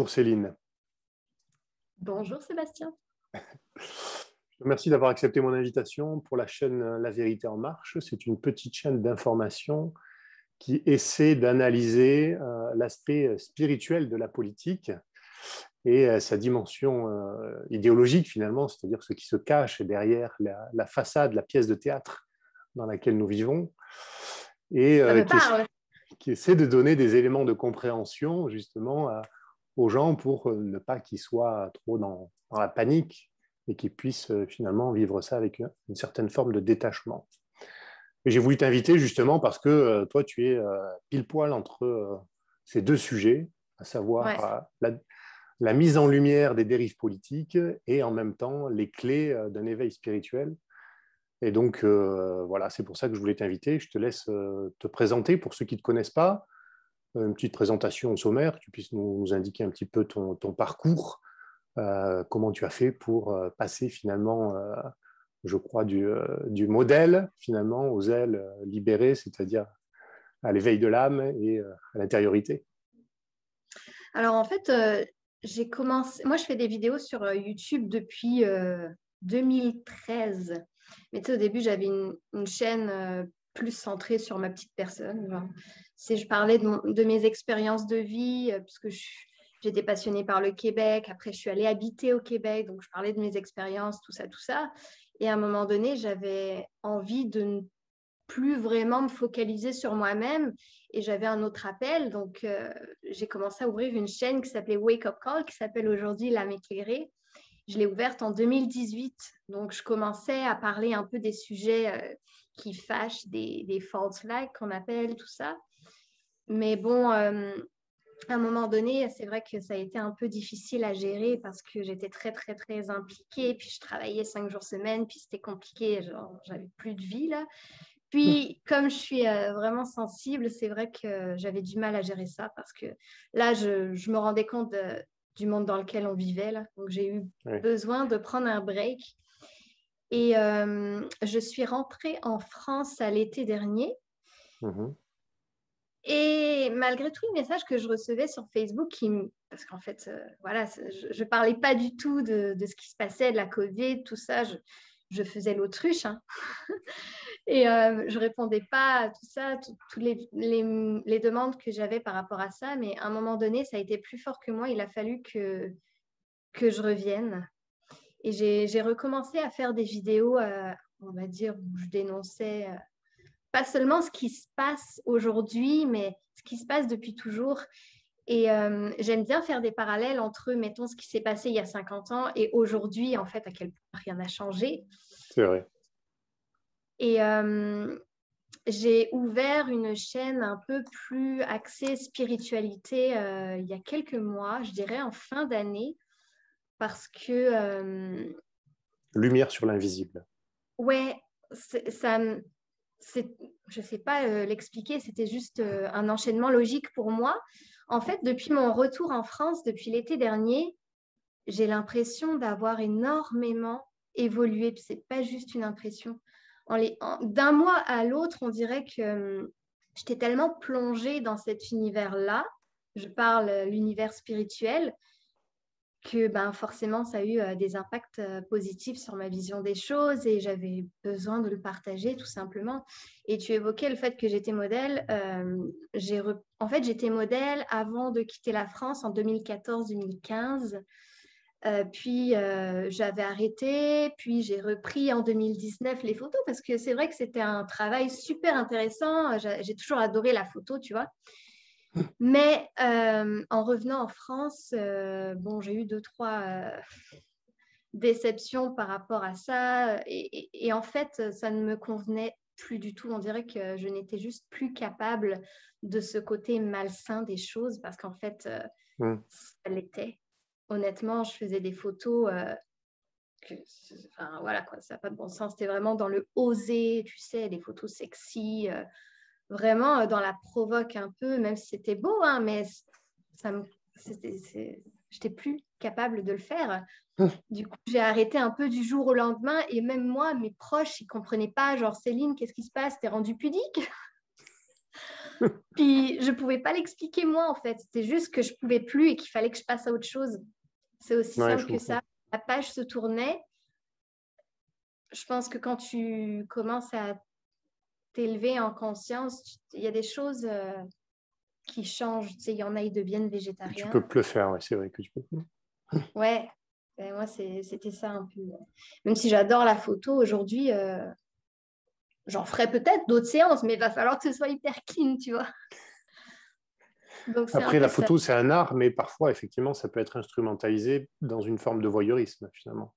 Bonjour Céline. Bonjour Sébastien. Je te remercie d'avoir accepté mon invitation pour la chaîne La Vérité en Marche. C'est une petite chaîne d'information qui essaie d'analyser l'aspect spirituel de la politique et sa dimension idéologique finalement, c'est-à-dire ce qui se cache derrière la façade, la pièce de théâtre dans laquelle nous vivons, et Ça me parle. qui essaie de donner des éléments de compréhension justement aux gens pour ne pas qu'ils soient trop dans la panique et qu'ils puissent finalement vivre ça avec une certaine forme de détachement. Et j'ai voulu t'inviter justement parce que toi, tu es pile poil entre ces deux sujets, à savoir la mise en lumière des dérives politiques et en même temps les clés d'un éveil spirituel. Et donc, voilà, c'est pour ça que je voulais t'inviter. Je te laisse te présenter pour ceux qui ne te connaissent pas, une petite présentation au sommaire, que tu puisses nous indiquer un petit peu ton parcours, comment tu as fait pour passer finalement, je crois, du modèle finalement aux ailes libérées, c'est-à-dire à l'éveil de l'âme et à l'intériorité. Alors en fait, j'ai commencé. Moi, je fais des vidéos sur YouTube depuis 2013. Mais tu sais, au début, j'avais une chaîne plus centrée sur ma petite personne. Genre. Je parlais de mes expériences de vie, puisque j'étais passionnée par le Québec. Après, je suis allée habiter au Québec, donc je parlais de mes expériences, tout ça, tout ça. Et à un moment donné, j'avais envie de ne plus vraiment me focaliser sur moi-même et j'avais un autre appel. Donc, j'ai commencé à ouvrir une chaîne qui s'appelait Wake Up Call, qui s'appelle aujourd'hui L'âme éclairée. Je l'ai ouverte en 2018. Donc, je commençais à parler un peu des sujets qui fâchent, des false flags qu'on appelle, tout ça. Mais bon, à un moment donné, c'est vrai que ça a été un peu difficile à gérer parce que j'étais très, très, très impliquée. Puis, je travaillais 5 jours semaine, puis c'était compliqué. Genre, j'avais plus de vie, là. Puis, comme je suis vraiment sensible, c'est vrai que j'avais du mal à gérer ça parce que là, je me rendais compte du monde dans lequel on vivait. Là. Donc, j'ai eu besoin de prendre un break. Et je suis rentrée en France à l'été dernier. Et malgré tous les messages que je recevais sur Facebook, parce qu'en fait, voilà, je ne parlais pas du tout de ce qui se passait, de la Covid, tout ça. Je faisais l'autruche. Hein. Et je ne répondais pas à tout ça, toutes les demandes que j'avais par rapport à ça. Mais à un moment donné, ça a été plus fort que moi. Il a fallu que je revienne. Et j'ai recommencé à faire des vidéos, on va dire, où je dénonçais pas seulement ce qui se passe aujourd'hui, mais ce qui se passe depuis toujours. Et j'aime bien faire des parallèles entre, mettons, ce qui s'est passé il y a 50 ans et aujourd'hui, en fait, à quel point rien n'a changé. C'est vrai. Et j'ai ouvert une chaîne un peu plus axée spiritualité il y a quelques mois, je dirais en fin d'année, parce que, Lumière sur l'invisible. ouais, je ne sais pas l'expliquer, c'était juste un enchaînement logique pour moi. En fait, depuis mon retour en France, depuis l'été dernier, j'ai l'impression d'avoir énormément évolué. Puis c'est pas juste une impression. D'un mois à l'autre, on dirait que j'étais tellement plongée dans cet univers-là. Je parle l'univers spirituel que ben, forcément, ça a eu des impacts positifs sur ma vision des choses et j'avais besoin de le partager tout simplement. Et tu évoquais le fait que j'étais modèle. En fait, j'étais modèle avant de quitter la France en 2014-2015. Puis j'avais arrêté, puis j'ai repris en 2019 les photos parce que c'est vrai que c'était un travail super intéressant. J'ai toujours adoré la photo, tu vois. Mais en revenant en France, bon, j'ai eu deux, trois déceptions par rapport à ça. Et en fait, ça ne me convenait plus du tout. On dirait que je n'étais juste plus capable de ce côté malsain des choses parce qu'en fait, ça l'était. Honnêtement, je faisais des photos enfin, voilà, quoi, ça n'a pas de bon sens. C'était vraiment dans le oser, tu sais, des photos sexy, vraiment dans la provoque un peu, même si c'était beau, hein, mais j'étais plus capable de le faire. Du coup, j'ai arrêté un peu du jour au lendemain et même moi, mes proches, ils ne comprenaient pas, genre Céline, qu'est-ce qui se passe? T'es rendue pudique? Puis je ne pouvais pas l'expliquer moi, en fait. C'était juste que je ne pouvais plus et qu'il fallait que je passe à autre chose. C'est aussi Ouais, je simple que comprends. ça. La page se tournait. Je pense que quand tu commences à t'élever en conscience, il y a des choses qui changent. Tu sais, il y en a, ils deviennent Que tu végétariens. peux plus le faire, ouais, c'est vrai que tu peux plus. Ouais, ben, moi, c'était ça un peu. Même si j'adore la photo, aujourd'hui, j'en ferai peut-être d'autres séances, mais il va falloir que ce soit hyper clean, tu vois. Donc, c'est un Après, peu la ça. photo, c'est un art, mais parfois, effectivement, ça peut être instrumentalisé dans une forme de voyeurisme, finalement,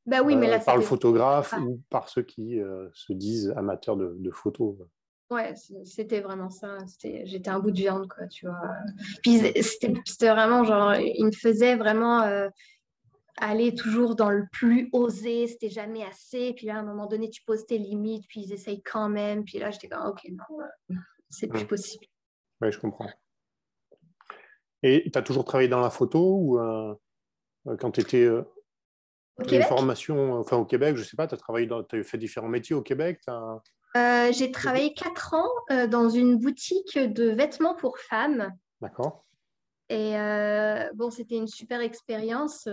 Bah oui, mais là, par le c'était vraiment photographe ça. ou par ceux qui se disent amateurs de photos. Ouais, c'était vraiment ça. J'étais un bout de viande, quoi, tu vois. Puis Mm. c'était vraiment genre, il me faisait vraiment aller toujours dans le plus osé, c'était jamais assez. Puis là, à un moment donné, tu poses tes limites, puis ils essayent quand même. Puis là, j'étais comme, ok, non, c'est plus Mm. possible. Ouais, je comprends. Et tu as toujours travaillé dans la photo ou quand tu étais Au une Québec, formation, enfin au Québec, je sais pas, tu as fait différents métiers au Québec j'ai travaillé 4 ans dans une boutique de vêtements pour femmes. D'accord. Et bon, c'était une super expérience.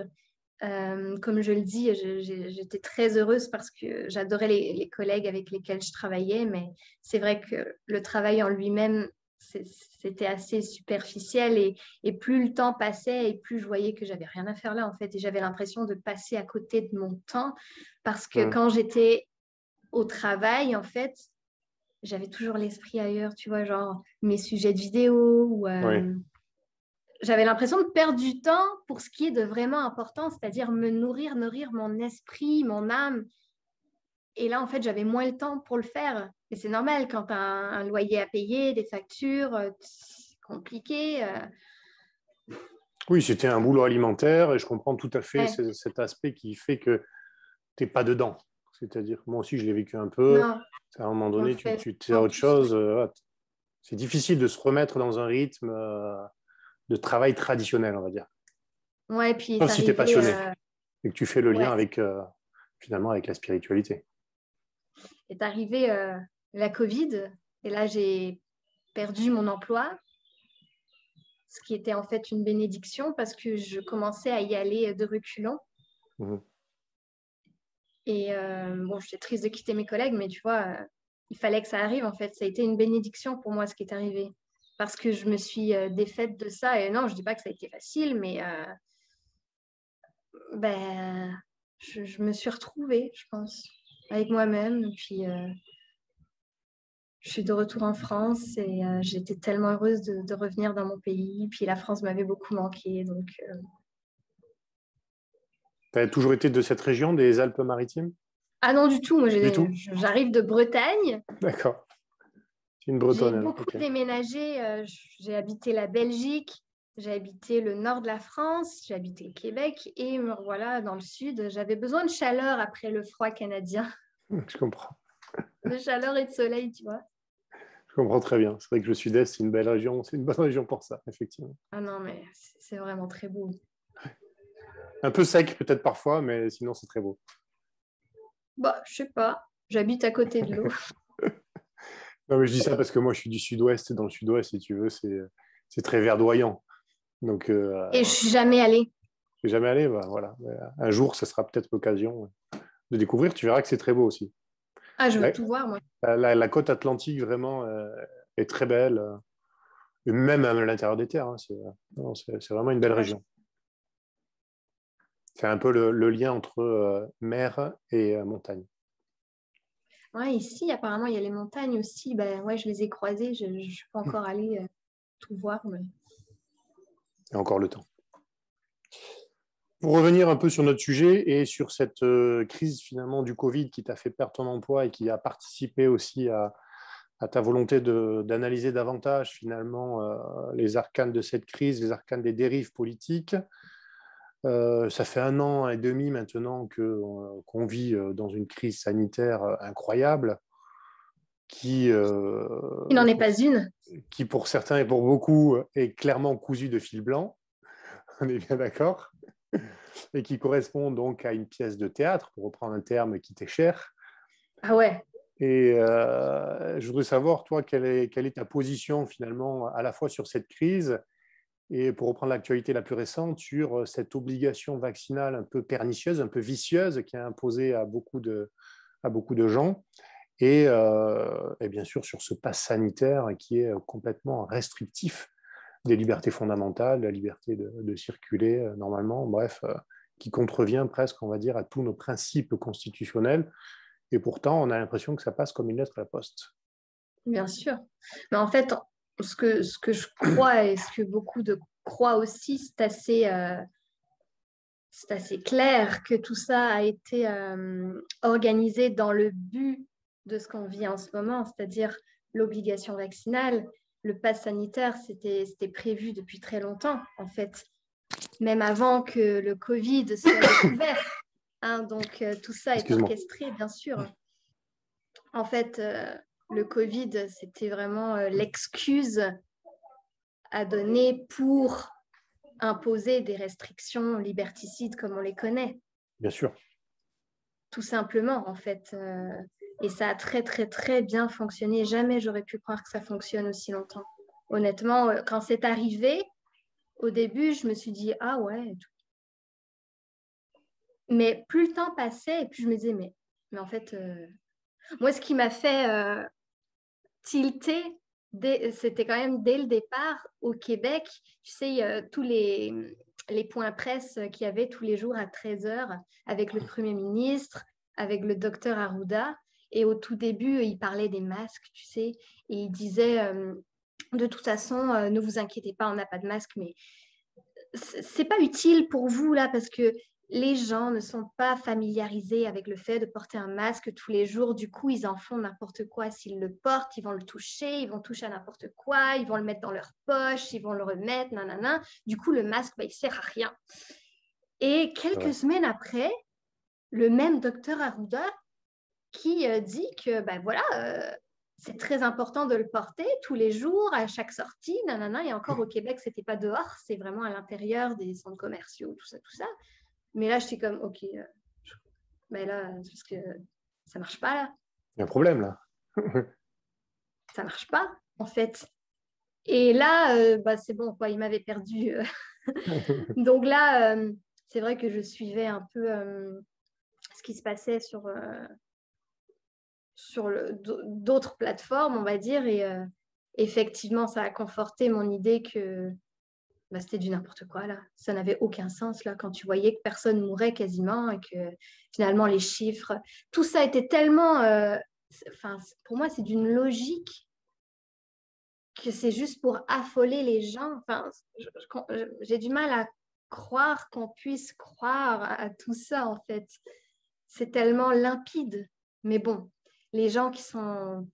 Comme je le dis, j'étais très heureuse parce que j'adorais les collègues avec lesquels je travaillais, mais c'est vrai que le travail en lui-même, c'était assez superficiel et plus le temps passait et plus je voyais que j'avais rien à faire là en fait et j'avais l'impression de passer à côté de mon temps parce que Mm. quand j'étais au travail, en fait, j'avais toujours l'esprit ailleurs, tu vois, genre mes sujets de vidéo ou Oui. j'avais l'impression de perdre du temps pour ce qui est de vraiment important, c'est-à-dire me nourrir mon esprit, mon âme. Et là, en fait, j'avais moins le temps pour le faire. Et c'est normal quand tu as un loyer à payer, des factures, c'est compliqué. Oui, c'était un boulot alimentaire et je comprends tout à fait Ouais, cet aspect qui fait que tu n'es pas dedans. C'est-à-dire, moi aussi, je l'ai vécu un peu. non, À un moment on le donné, fait tu es à en autre plus. chose. C'est difficile de se remettre dans un rythme de travail traditionnel, on va dire. Ouais, puis Sauf c'est si tu es arrivé. passionné et que tu fais le lien Ouais, avec, finalement, avec la spiritualité. est arrivé la Covid. Et là, j'ai perdu mon emploi, ce qui était en fait une bénédiction parce que je commençais à y aller de reculons. Mhm. Et bon, j'étais triste de quitter mes collègues, mais tu vois, il fallait que ça arrive en fait. Ça a été une bénédiction pour moi ce qui est arrivé. Parce que je me suis défaite de ça. Et non, je dis pas que ça a été facile, mais ben, je me suis retrouvée, je pense, avec moi-même. Et puis, je suis de retour en France et j'étais tellement heureuse de revenir dans mon pays. Puis la France m'avait beaucoup manqué. Donc, Tu as toujours été de cette région, des Alpes-Maritimes? ah non, du tout. Moi, Du tout? j'arrive de Bretagne. D'accord. C'est une J'ai Bretonne, alors. beaucoup Ok. déménagé. J'ai habité la Belgique, j'ai habité le nord de la France, j'ai habité le Québec et me revoilà dans le sud. J'avais besoin de chaleur après le froid canadien, Je comprends. de chaleur et de soleil, tu vois. Je comprends très bien. C'est vrai que le Sud-Est, c'est une belle région. C'est une bonne région pour ça, effectivement. Ah non, mais c'est vraiment très beau. Un peu sec, peut-être parfois, mais sinon, c'est très beau. Bah, je sais pas, j'habite à côté de l'eau. Non, mais je dis ça parce que moi, je suis du Sud-Ouest. Et dans le Sud-Ouest, si tu veux, c'est très verdoyant. Donc, Et je suis jamais allée. je suis jamais allé. Bah, voilà. Un jour, ça sera peut-être l'occasion de découvrir. Tu verras que c'est très beau aussi. Ah, je veux La, tout voir, moi. la côte atlantique, vraiment, est très belle. Et même à l'intérieur des terres. Hein, non, c'est vraiment une belle Ah, je- région. C'est un peu le lien entre mer et montagne. Ouais, ici, apparemment, il y a les montagnes aussi. Ben, ouais, je les ai croisées. Je ne suis pas encore allée tout voir. Mais... Il y a encore le temps. Pour revenir un peu sur notre sujet et sur cette crise finalement du Covid qui t'a fait perdre ton emploi et qui a participé aussi à ta volonté d'analyser davantage finalement les arcanes de cette crise, les arcanes des dérives politiques. Ça fait 1 an et demi maintenant qu'on vit dans une crise sanitaire incroyable qui, Il n'en est pas une. qui, pour certains et pour beaucoup, est clairement cousue de fil blanc. On est bien d'accord, et qui correspond donc à une pièce de théâtre, pour reprendre un terme qui t'est cher. Ah ouais. Et je voudrais savoir, toi, quelle est ta position finalement à la fois sur cette crise et pour reprendre l'actualité la plus récente, sur cette obligation vaccinale un peu pernicieuse, un peu vicieuse qui est imposée à beaucoup de gens et bien sûr sur ce pass sanitaire qui est complètement restrictif des libertés fondamentales, la liberté de circuler normalement, bref, qui contrevient presque, on va dire, à tous nos principes constitutionnels. Et pourtant, on a l'impression que ça passe comme une lettre à la poste. Bien sûr. Mais en fait, ce que je crois et ce que beaucoup de croient aussi, c'est assez clair que tout ça a été organisé dans le but de ce qu'on vit en ce moment, c'est-à-dire l'obligation vaccinale. Le pass sanitaire, c'était prévu depuis très longtemps, en fait, même avant que le Covid soit découvert. Hein, donc, tout ça est Excuse-moi. orchestré, bien sûr. En fait, le Covid, c'était vraiment l'excuse à donner pour imposer des restrictions liberticides comme on les connaît. Bien sûr. Tout simplement, en fait. Et ça a très, très, très bien fonctionné. Jamais j'aurais pu croire que ça fonctionne aussi longtemps. Honnêtement, quand c'est arrivé, au début, je me suis dit, ah ouais. Mais plus le temps passait, et plus je me disais, mais en fait, moi, ce qui m'a fait tilter, c'était quand même dès le départ au Québec. Tu sais, tous les points presse qu'il y avait tous les jours à 13 heures avec le Premier ministre, avec le docteur Arruda. Et au tout début, il parlait des masques, tu sais, et il disait, de toute façon, ne vous inquiétez pas, on n'a pas de masque, mais c'est pas utile pour vous là parce que les gens ne sont pas familiarisés avec le fait de porter un masque tous les jours. Du coup, ils en font n'importe quoi s'ils le portent. Ils vont le toucher, ils vont toucher à n'importe quoi, ils vont le mettre dans leur poche, ils vont le remettre, nanana. Du coup, le masque, il sert à rien. Et quelques Ouais. semaines après, le même docteur Arruda qui dit que voilà, c'est très important de le porter tous les jours, à chaque sortie, nanana. Et encore au Québec, c'était pas dehors, c'est vraiment à l'intérieur des centres commerciaux, tout ça, tout ça. Mais là, je suis comme, ok, mais là, parce que ça marche pas là, Il y a un problème là. ça marche pas en fait. Et là, c'est bon, quoi, il m'avait perdu. Donc là, c'est vrai que je suivais un peu ce qui se passait sur d'autres plateformes, on va dire, et effectivement, ça a conforté mon idée que c'était du n'importe quoi, là. Ça n'avait aucun sens, là, quand tu voyais que personne mourait quasiment et que finalement, les chiffres, tout ça était tellement... pour moi, c'est d'une logique que c'est juste pour affoler les gens. Enfin, j'ai du mal à croire qu'on puisse croire à tout ça, en fait. C'est tellement limpide. Mais bon, les gens qui sont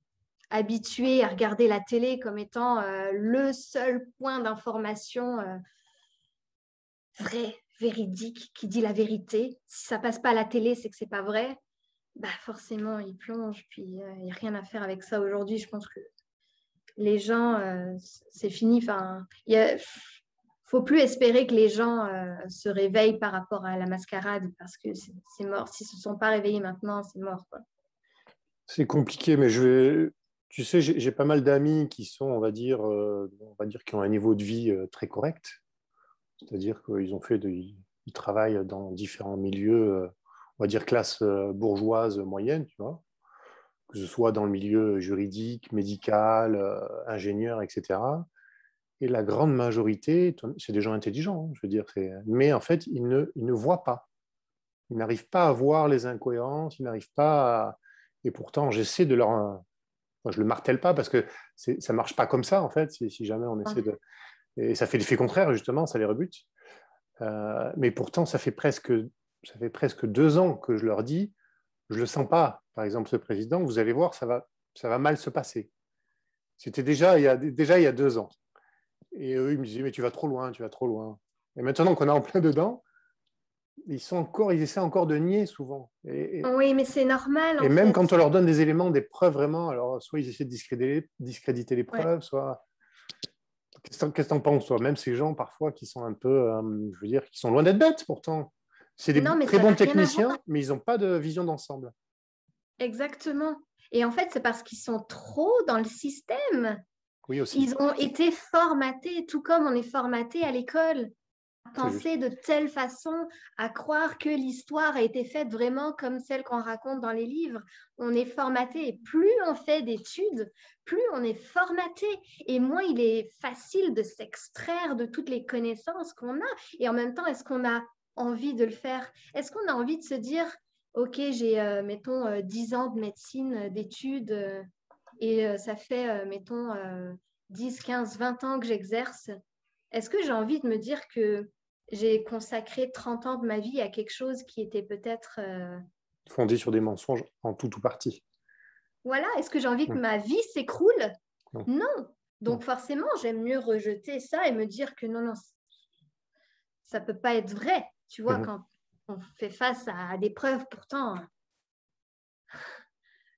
habitués à regarder la télé comme étant le seul point d'information vrai, véridique, qui dit la vérité. Si ça passe pas à la télé, c'est que c'est pas vrai. Bah forcément, ils plongent. Puis il n'y a rien à faire avec ça aujourd'hui. Je pense que les gens, c'est fini. Enfin, faut plus espérer que les gens se réveillent par rapport à la mascarade parce que c'est mort. S'ils se sont pas réveillés maintenant, c'est mort, quoi. C'est compliqué, mais tu sais, j'ai pas mal d'amis qui sont, on va dire, qui ont un niveau de vie très correct. C'est-à-dire ils travaillent dans différents milieux, on va dire classe bourgeoise moyenne, tu vois, que ce soit dans le milieu juridique, médical, ingénieur, etc. Et la grande majorité, c'est des gens intelligents, hein, je veux dire, mais en fait, ils ne voient pas. Ils n'arrivent pas à voir les incohérences, ils n'arrivent pas à... Et pourtant, j'essaie de leur... Moi, je ne le martèle pas parce que ça ne marche pas comme ça, en fait, si jamais on essaie de... Et ça fait l'effet contraire, justement, ça les rebute. Mais pourtant, ça fait presque 2 ans que je leur dis, je ne le sens pas, par exemple, ce président, vous allez voir, ça va mal se passer. C'était déjà il y a 2 ans. Et eux, ils me disaient, mais tu vas trop loin, tu vas trop loin. Et maintenant qu'on est en plein dedans, ils essaient encore de nier souvent. Oui, mais c'est normal Et en même fait. quand on leur donne des éléments, des preuves vraiment, alors soit ils essaient de discréditer les Ouais. preuves, soit... Qu'est-ce que tu en penses, toi? Même ces gens, parfois, qui sont un peu, je veux dire, qui sont loin d'être bêtes, pourtant. C'est des Non, mais très ça n'a bons rien à voir. techniciens, mais ils n'ont pas de vision d'ensemble. Exactement. Et en fait, c'est parce qu'ils sont trop dans le système. Oui, aussi. Ils ont été formatés, tout comme on est formaté à l'école, à C'est juste. penser de telle façon, à croire que l'histoire a été faite vraiment comme celle qu'on raconte dans les livres. On est formaté. Et plus on fait d'études, plus on est formaté. Et moins il est facile de s'extraire de toutes les connaissances qu'on a. Et en même temps, est-ce qu'on a envie de le faire? Est-ce qu'on a envie de se dire, OK, j'ai, mettons, 10 ans de médecine, d'études, et ça fait, mettons, 10, 15, 20 ans que j'exerce. Est-ce que j'ai envie de me dire que j'ai consacré 30 ans de ma vie à quelque chose qui était peut-être... Fondé sur des mensonges en tout ou partie. Voilà, est-ce que j'ai envie que Non, ma vie s'écroule? non, Non. non. Donc forcément, j'aime mieux rejeter ça et me dire que non, non, ça ne peut pas être vrai. Tu vois, Mhm. quand on fait face à des preuves, pourtant,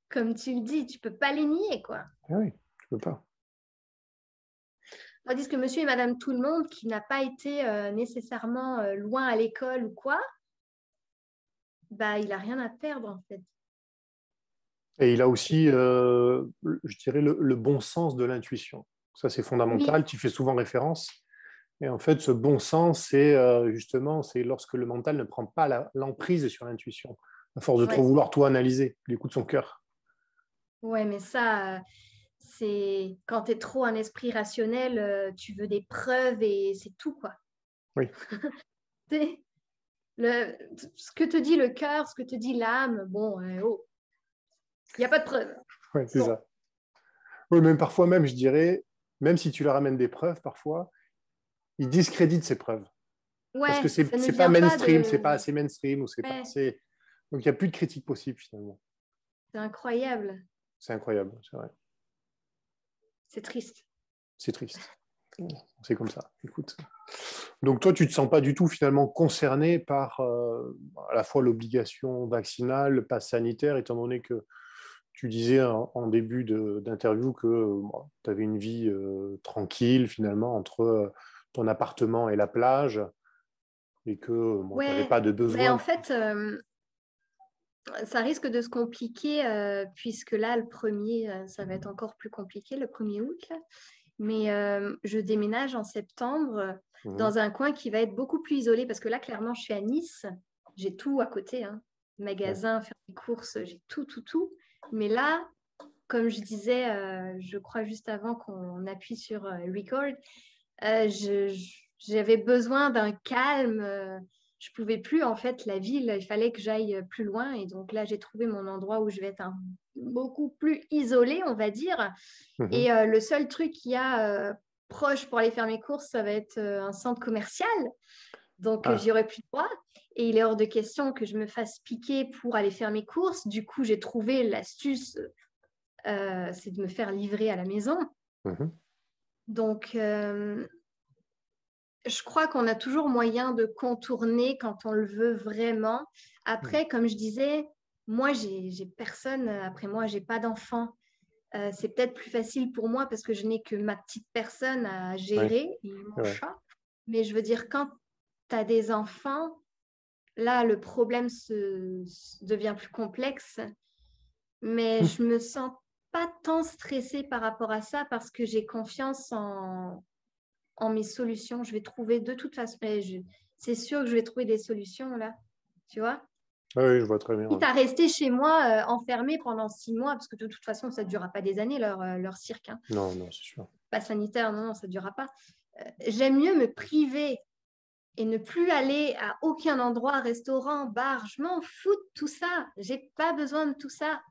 comme tu le dis, tu ne peux pas les nier, quoi. Ah oui, je peux pas. Tandis que monsieur et madame tout le monde, qui n'a pas été nécessairement loin à l'école ou quoi, bah, il n'a rien à perdre, en fait. Et il a aussi, je dirais, le bon sens de l'intuition. Ça, c'est Oui, fondamental. Tu fais souvent référence. Et en fait, ce bon sens, c'est justement, c'est lorsque le mental ne prend pas l'emprise sur l'intuition, à force de trop ouais. vouloir tout analyser, il écoute son cœur. Ouais, mais ça, c'est quand tu es trop un esprit rationnel, tu veux des preuves et c'est tout, quoi. Oui, T'sais, ce que te dit le cœur, ce que te dit l'âme, bon, oh, il n'y a pas de preuves. ouais, c'est Bon, ça. Oui, même parfois même, je dirais, même si tu leur amènes des preuves, parfois, ils discréditent ces preuves. Parce que ouais, ça ne c'est pas vient pas mainstream, c'est pas de... assez mainstream, ou c'est pas Ouais, assez... Donc, il n'y a plus de critique possible, finalement. c'est incroyable. C'est incroyable, c'est vrai. C'est triste. C'est triste. C'est comme ça, écoute. Donc toi, tu ne te sens pas du tout finalement concerné par à la fois l'obligation vaccinale, le pass sanitaire, étant donné que tu disais en début d'interview que tu avais une vie tranquille finalement entre ton appartement et la plage et que bon, tu n'avais Ouais, pas de mais en besoin. fait, ça risque de se compliquer puisque là, le premier, ça va être encore plus compliqué, le 1er août, là. Mais je déménage en septembre Mhm. dans un coin qui va être beaucoup plus isolé parce que là, clairement, je suis à Nice. J'ai tout à côté, hein. Ouais. Magasin, faire des courses, j'ai tout, tout, tout. Mais là, comme je disais, je crois juste avant qu'on appuie sur record, j'avais besoin d'un calme. Je pouvais plus, en fait, la ville, il fallait que j'aille plus loin. Et donc là, j'ai trouvé mon endroit où je vais être beaucoup plus isolée, on va dire. Mhm. Et le seul truc qu'il y a proche pour aller faire mes courses, ça va être un centre commercial. Donc, Ah, j'y aurai plus droit. Et il est hors de question que je me fasse piquer pour aller faire mes courses. Du coup, j'ai trouvé l'astuce, c'est de me faire livrer à la maison. mhm. Donc, je crois qu'on a toujours moyen de contourner quand on le veut vraiment. Après, comme je disais, moi, j'ai personne après moi, j'ai pas d'enfant. C'est peut-être plus facile pour moi parce que je n'ai que ma petite personne à Oui, gérer et c'est mon vrai. chat. Mais je veux dire, quand tu as des enfants, là, le problème devient plus complexe. Mais je me sens pas tant stressée par rapport à ça parce que j'ai confiance en mes solutions. Je vais trouver de toute façon, c'est sûr que je vais trouver des solutions là, tu vois. Ah oui, je vois très bien. Quitte Ouais. à rester chez moi enfermée pendant 6 mois, parce que de toute façon, ça ne durera pas des années leur cirque, hein. Non, non, c'est sûr. Pas sanitaire, non, non, ça ne durera pas. J'aime mieux me priver et ne plus aller à aucun endroit, restaurant, bar. Je m'en fous de tout ça. J'ai pas besoin de tout ça.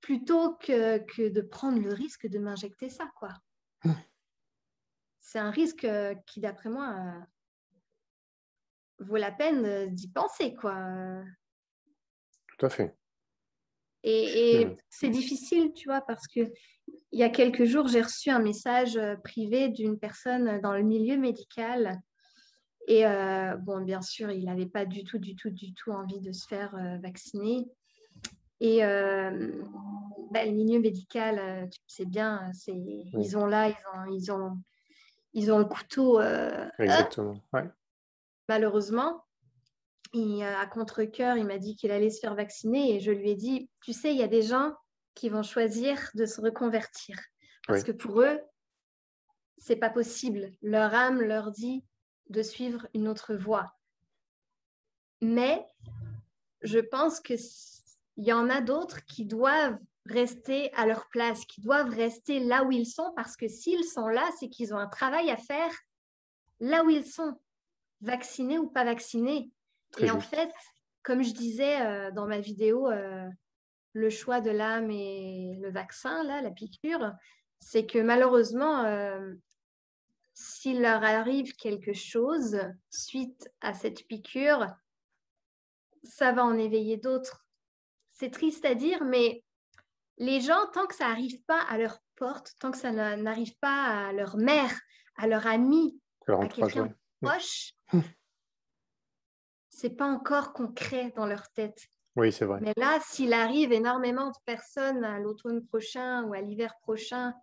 Plutôt que de prendre le risque de m'injecter ça, quoi. C'est un risque qui, d'après moi, vaut la peine d'y penser, quoi. Tout à fait. Et c'est difficile, tu vois, parce que il y a quelques jours, j'ai reçu un message privé d'une personne dans le milieu médical. Et bon, bien sûr, il n'avait pas du tout, du tout, du tout envie de se faire vacciner. Et le milieu médical, tu sais bien, Oui, ils ont là, ils ont le couteau, hein, exactement. Ouais. malheureusement. à contre-cœur, il m'a dit qu'il allait se faire vacciner et je lui ai dit, tu sais, il y a des gens qui vont choisir de se reconvertir parce que pour eux, c'est pas possible. Leur âme leur dit de suivre une autre voie. Mais je pense qu'il y en a d'autres qui doivent rester à leur place, qui doivent rester là où ils sont parce que s'ils sont là, c'est qu'ils ont un travail à faire là où ils sont, vaccinés ou pas vaccinés. Et en fait, comme je disais dans ma vidéo, le choix de l'âme et le vaccin, là, la piqûre, c'est que malheureusement, s'il leur arrive quelque chose suite à cette piqûre, ça va en éveiller d'autres. C'est triste à dire, mais les gens, tant que ça n'arrive pas à leur porte, tant que ça n'arrive pas à leur mère, à leur ami, à quelqu'un de proche, c'est pas encore concret dans leur tête. Oui, c'est vrai. Mais là, s'il arrive énormément de personnes à l'automne prochain ou à l'hiver prochain,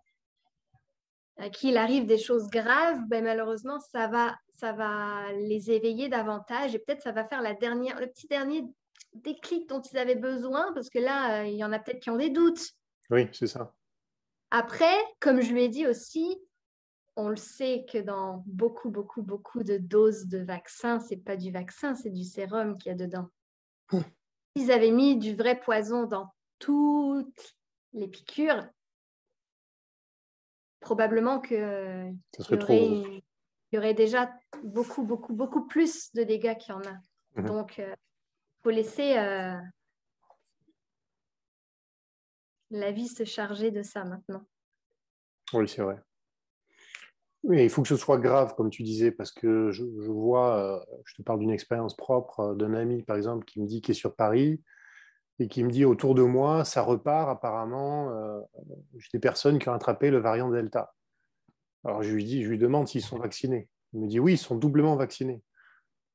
à qui il arrive des choses graves, ben malheureusement, ça va les éveiller davantage et peut-être ça va faire le petit dernier déclic dont ils avaient besoin parce que là, il y en a peut-être qui ont des doutes. Oui, c'est ça. Après, comme je lui ai dit aussi, on le sait que dans beaucoup de doses de vaccin, c'est pas du vaccin, c'est du sérum qu'il y a dedans. S'ils avaient mis du vrai poison dans toutes les piqûres, probablement qu'il y aurait déjà beaucoup plus de dégâts qu'il y en a. Donc, il faut laisser la vie se charger de ça maintenant. Oui, c'est vrai. Oui, il faut que ce soit grave, comme tu disais, parce que je vois, je te parle d'une expérience propre d'un ami, par exemple, qui me dit qu'il est sur Paris et qui me dit autour de moi, ça repart apparemment, j'ai des personnes qui ont attrapé le variant Delta. Alors je lui demande s'ils sont vaccinés. Il me dit oui, ils sont doublement vaccinés.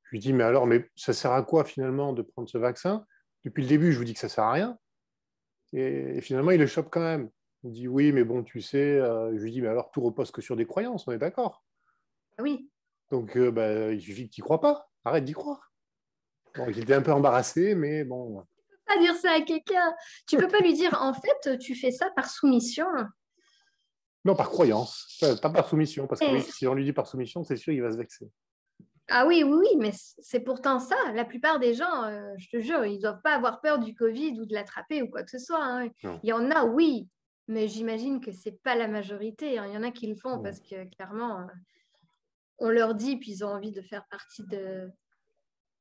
Je lui dis mais alors, mais ça sert à quoi finalement de prendre ce vaccin? Depuis le début, je vous dis que ça sert à rien. Et finalement, il le chope quand même. Il dit oui, mais bon, tu sais, je lui dis mais alors tout repose que sur des croyances, on est d'accord? Oui. Donc il suffit que tu n'y crois pas. Arrête d'y croire. Bon, il était un peu embarrassé, mais bon. Tu peux pas dire ça à quelqu'un. Tu peux pas lui dire en fait, tu fais ça par soumission. Non, par croyance, pas par soumission, parce que oui, si on lui dit par soumission, c'est sûr, il va se vexer. Ah oui, mais c'est pourtant ça. La plupart des gens, je te jure, ils ne doivent pas avoir peur du Covid ou de l'attraper ou quoi que ce soit. Hein. Il y en a, oui, mais j'imagine que ce n'est pas la majorité. Hein. Il y en a qui le font parce que clairement, on leur dit, puis ils ont envie de faire partie de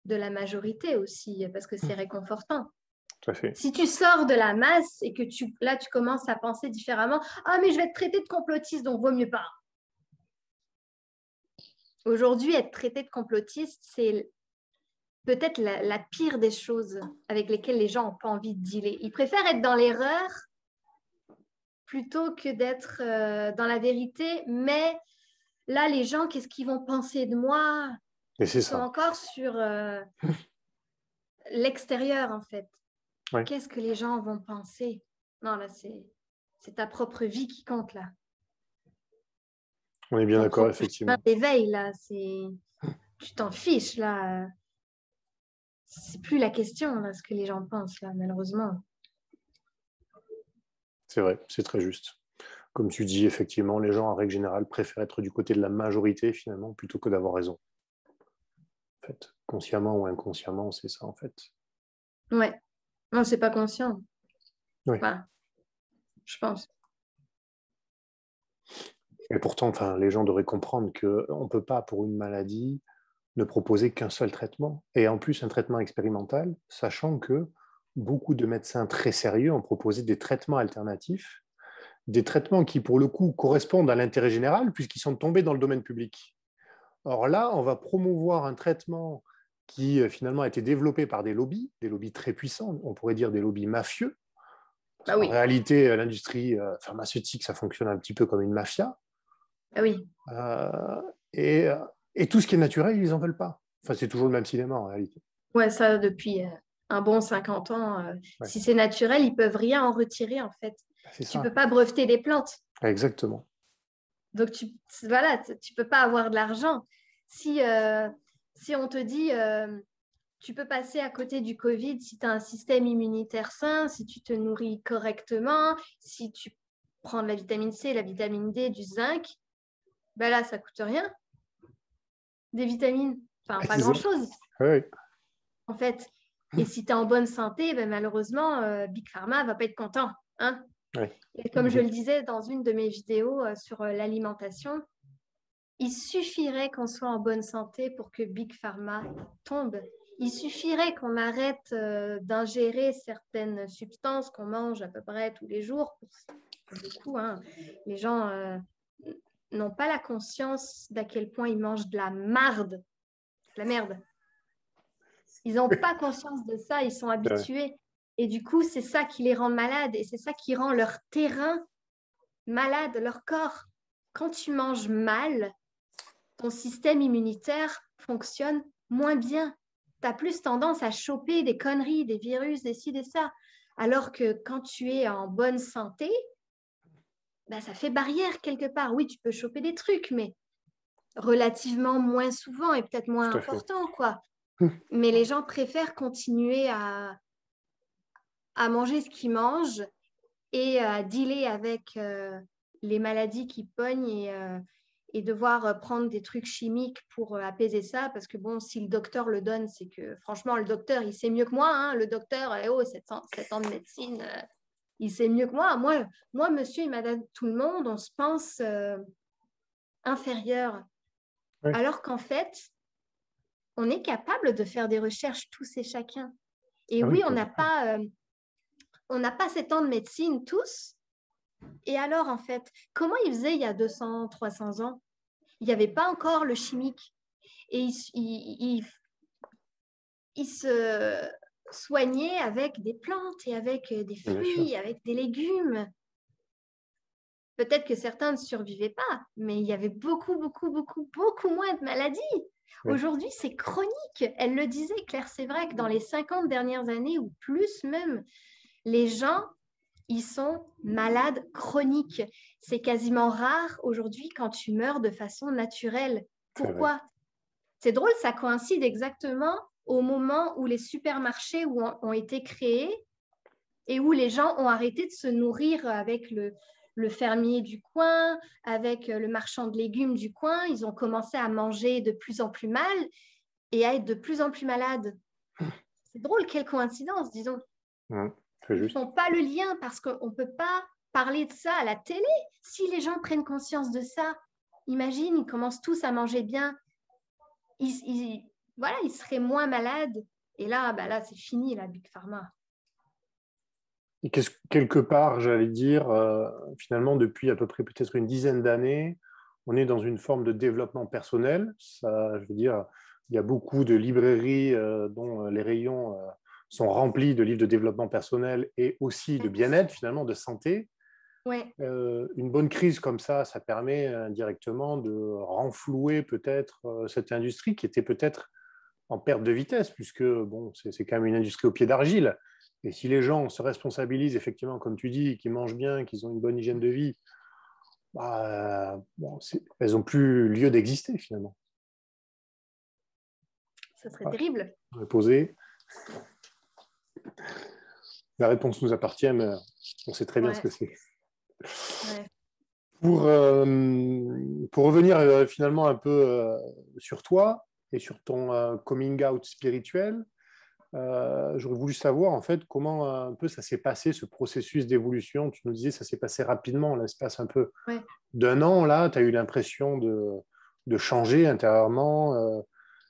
la majorité aussi, parce que c'est réconfortant. Tout à fait. Si tu sors de la masse et que là, tu commences à penser différemment, ah, mais je vais être traité de complotiste, donc vaut mieux pas. Aujourd'hui, être traité de complotiste, c'est peut-être la pire des choses avec lesquelles les gens n'ont pas envie de dealer. Ils préfèrent être dans l'erreur plutôt que d'être dans la vérité. Mais là, les gens, qu'est-ce qu'ils vont penser de moi? Et c'est Ils sont encore sur l'extérieur, en fait. Ouais. Qu'est-ce que les gens vont penser? Non, là, c'est ta propre vie qui compte, là. On est bien d'accord, effectivement. L'éveil, là, tu t'en fiches, là. C'est plus la question, là, ce que les gens pensent, là, malheureusement. C'est vrai, c'est très juste. Comme tu dis, effectivement, les gens, en règle générale, préfèrent être du côté de la majorité, finalement, plutôt que d'avoir raison. En fait, consciemment ou inconsciemment, c'est ça, en fait. Ouais. Non, c'est pas conscient. Oui. Enfin, je pense. Et pourtant, les gens devraient comprendre qu'on ne peut pas, pour une maladie, ne proposer qu'un seul traitement. Et en plus, un traitement expérimental, sachant que beaucoup de médecins très sérieux ont proposé des traitements alternatifs, des traitements qui, pour le coup, correspondent à l'intérêt général, puisqu'ils sont tombés dans le domaine public. Or là, on va promouvoir un traitement qui, finalement, a été développé par des lobbies très puissants, on pourrait dire des lobbies mafieux. Bah oui. En réalité, l'industrie pharmaceutique, ça fonctionne un petit peu comme une mafia. Ah oui. Et tout ce qui est naturel, ils n'en veulent pas. Enfin, c'est toujours le même cinéma, en réalité. Ouais, ça, depuis un bon 50 ans. Ouais. Si c'est naturel, ils ne peuvent rien en retirer, en fait. Tu ne peux pas breveter des plantes. Exactement. Donc, tu ne peux pas avoir de l'argent. Si on te dit, tu peux passer à côté du Covid si tu as un système immunitaire sain, si tu te nourris correctement, si tu prends de la vitamine C, la vitamine D, du zinc. Ben là, ça coûte rien. Des vitamines, enfin, pas C'est ça. grand-chose, Oui, en fait. Et si tu es en bonne santé, ben, malheureusement, Big Pharma va pas être content. Hein. oui. Et comme je le disais dans une de mes vidéos sur l'alimentation, il suffirait qu'on soit en bonne santé pour que Big Pharma tombe. Il suffirait qu'on arrête d'ingérer certaines substances qu'on mange à peu près tous les jours. Pour beaucoup, hein. Les gens n'ont pas la conscience d'à quel point ils mangent de la marde, de la merde. Ils n'ont pas conscience de ça, ils sont habitués. Et du coup, c'est ça qui les rend malades et c'est ça qui rend leur terrain malade, leur corps. Quand tu manges mal, ton système immunitaire fonctionne moins bien. Tu as plus tendance à choper des conneries, des virus, des ci, des ça. Alors que quand tu es en bonne santé, ben, ça fait barrière quelque part. Oui, tu peux choper des trucs, mais relativement moins souvent et peut-être moins Tout à fait. important, quoi. Mais les gens préfèrent continuer à manger ce qu'ils mangent et à dealer avec les maladies qui pognent et devoir prendre des trucs chimiques pour apaiser ça. Parce que bon, si le docteur le donne, c'est que franchement, le docteur, il sait mieux que moi. Hein. Le docteur, 7 ans de médecine, il sait mieux que moi. Moi, monsieur et madame tout le monde, on se pense inférieur. Oui. Alors qu'en fait, on est capable de faire des recherches tous et chacun. Et Ah oui, oui, complètement. on n'a pas 7 ans de médecine tous. Et alors, en fait, comment ils faisaient il y a 200, 300 ans? Il n'y avait pas encore le chimique. Et ils se soignaient avec des plantes et avec des Bien sûr. fruits, avec des légumes. Peut-être que certains ne survivaient pas, mais il y avait beaucoup, beaucoup, beaucoup, beaucoup moins de maladies. Oui. Aujourd'hui, c'est chronique. Elle le disait, Claire, c'est vrai que dans les 50 dernières années, ou plus même, les gens, ils sont malades chroniques. C'est quasiment rare aujourd'hui quand tu meurs de façon naturelle. C'est vrai. Pourquoi? C'est drôle, ça coïncide exactement au moment où les supermarchés ont été créés et où les gens ont arrêté de se nourrir avec le fermier du coin, avec le marchand de légumes du coin. Ils ont commencé à manger de plus en plus mal et à être de plus en plus malades. C'est drôle, quelle coïncidence, disons. C'est Ils ne juste. font pas le lien parce qu'on ne peut pas parler de ça à la télé. Si les gens prennent conscience de ça, imagine, ils commencent tous à manger bien. Voilà, ils seraient moins malades. Et là, bah là c'est fini, la Big Pharma. Et quelque part, j'allais dire, finalement, depuis à peu près peut-être une dizaine d'années, on est dans une forme de développement personnel. Ça, je veux dire, il y a beaucoup de librairies dont les rayons sont remplis de livres de développement personnel et aussi de bien-être, finalement, de santé. Ouais, Une bonne crise comme ça permet indirectement de renflouer peut-être cette industrie qui était peut-être en perte de vitesse, puisque bon, c'est quand même une industrie au pied d'argile. Et si les gens se responsabilisent effectivement, comme tu dis, qu'ils mangent bien, qu'ils ont une bonne hygiène de vie, bah, bon, elles n'ont plus lieu d'exister finalement. ça serait Voilà. terrible. On va poser. La réponse nous appartient, mais on sait très bien ce Ouais, que c'est. ouais. Pour revenir finalement un peu sur toi et sur ton coming out spirituel, j'aurais voulu savoir en fait comment un peu ça s'est passé ce processus d'évolution. Tu nous disais ça s'est passé rapidement, l'espace un peu Ouais. d'1 an là, tu as eu l'impression de changer intérieurement.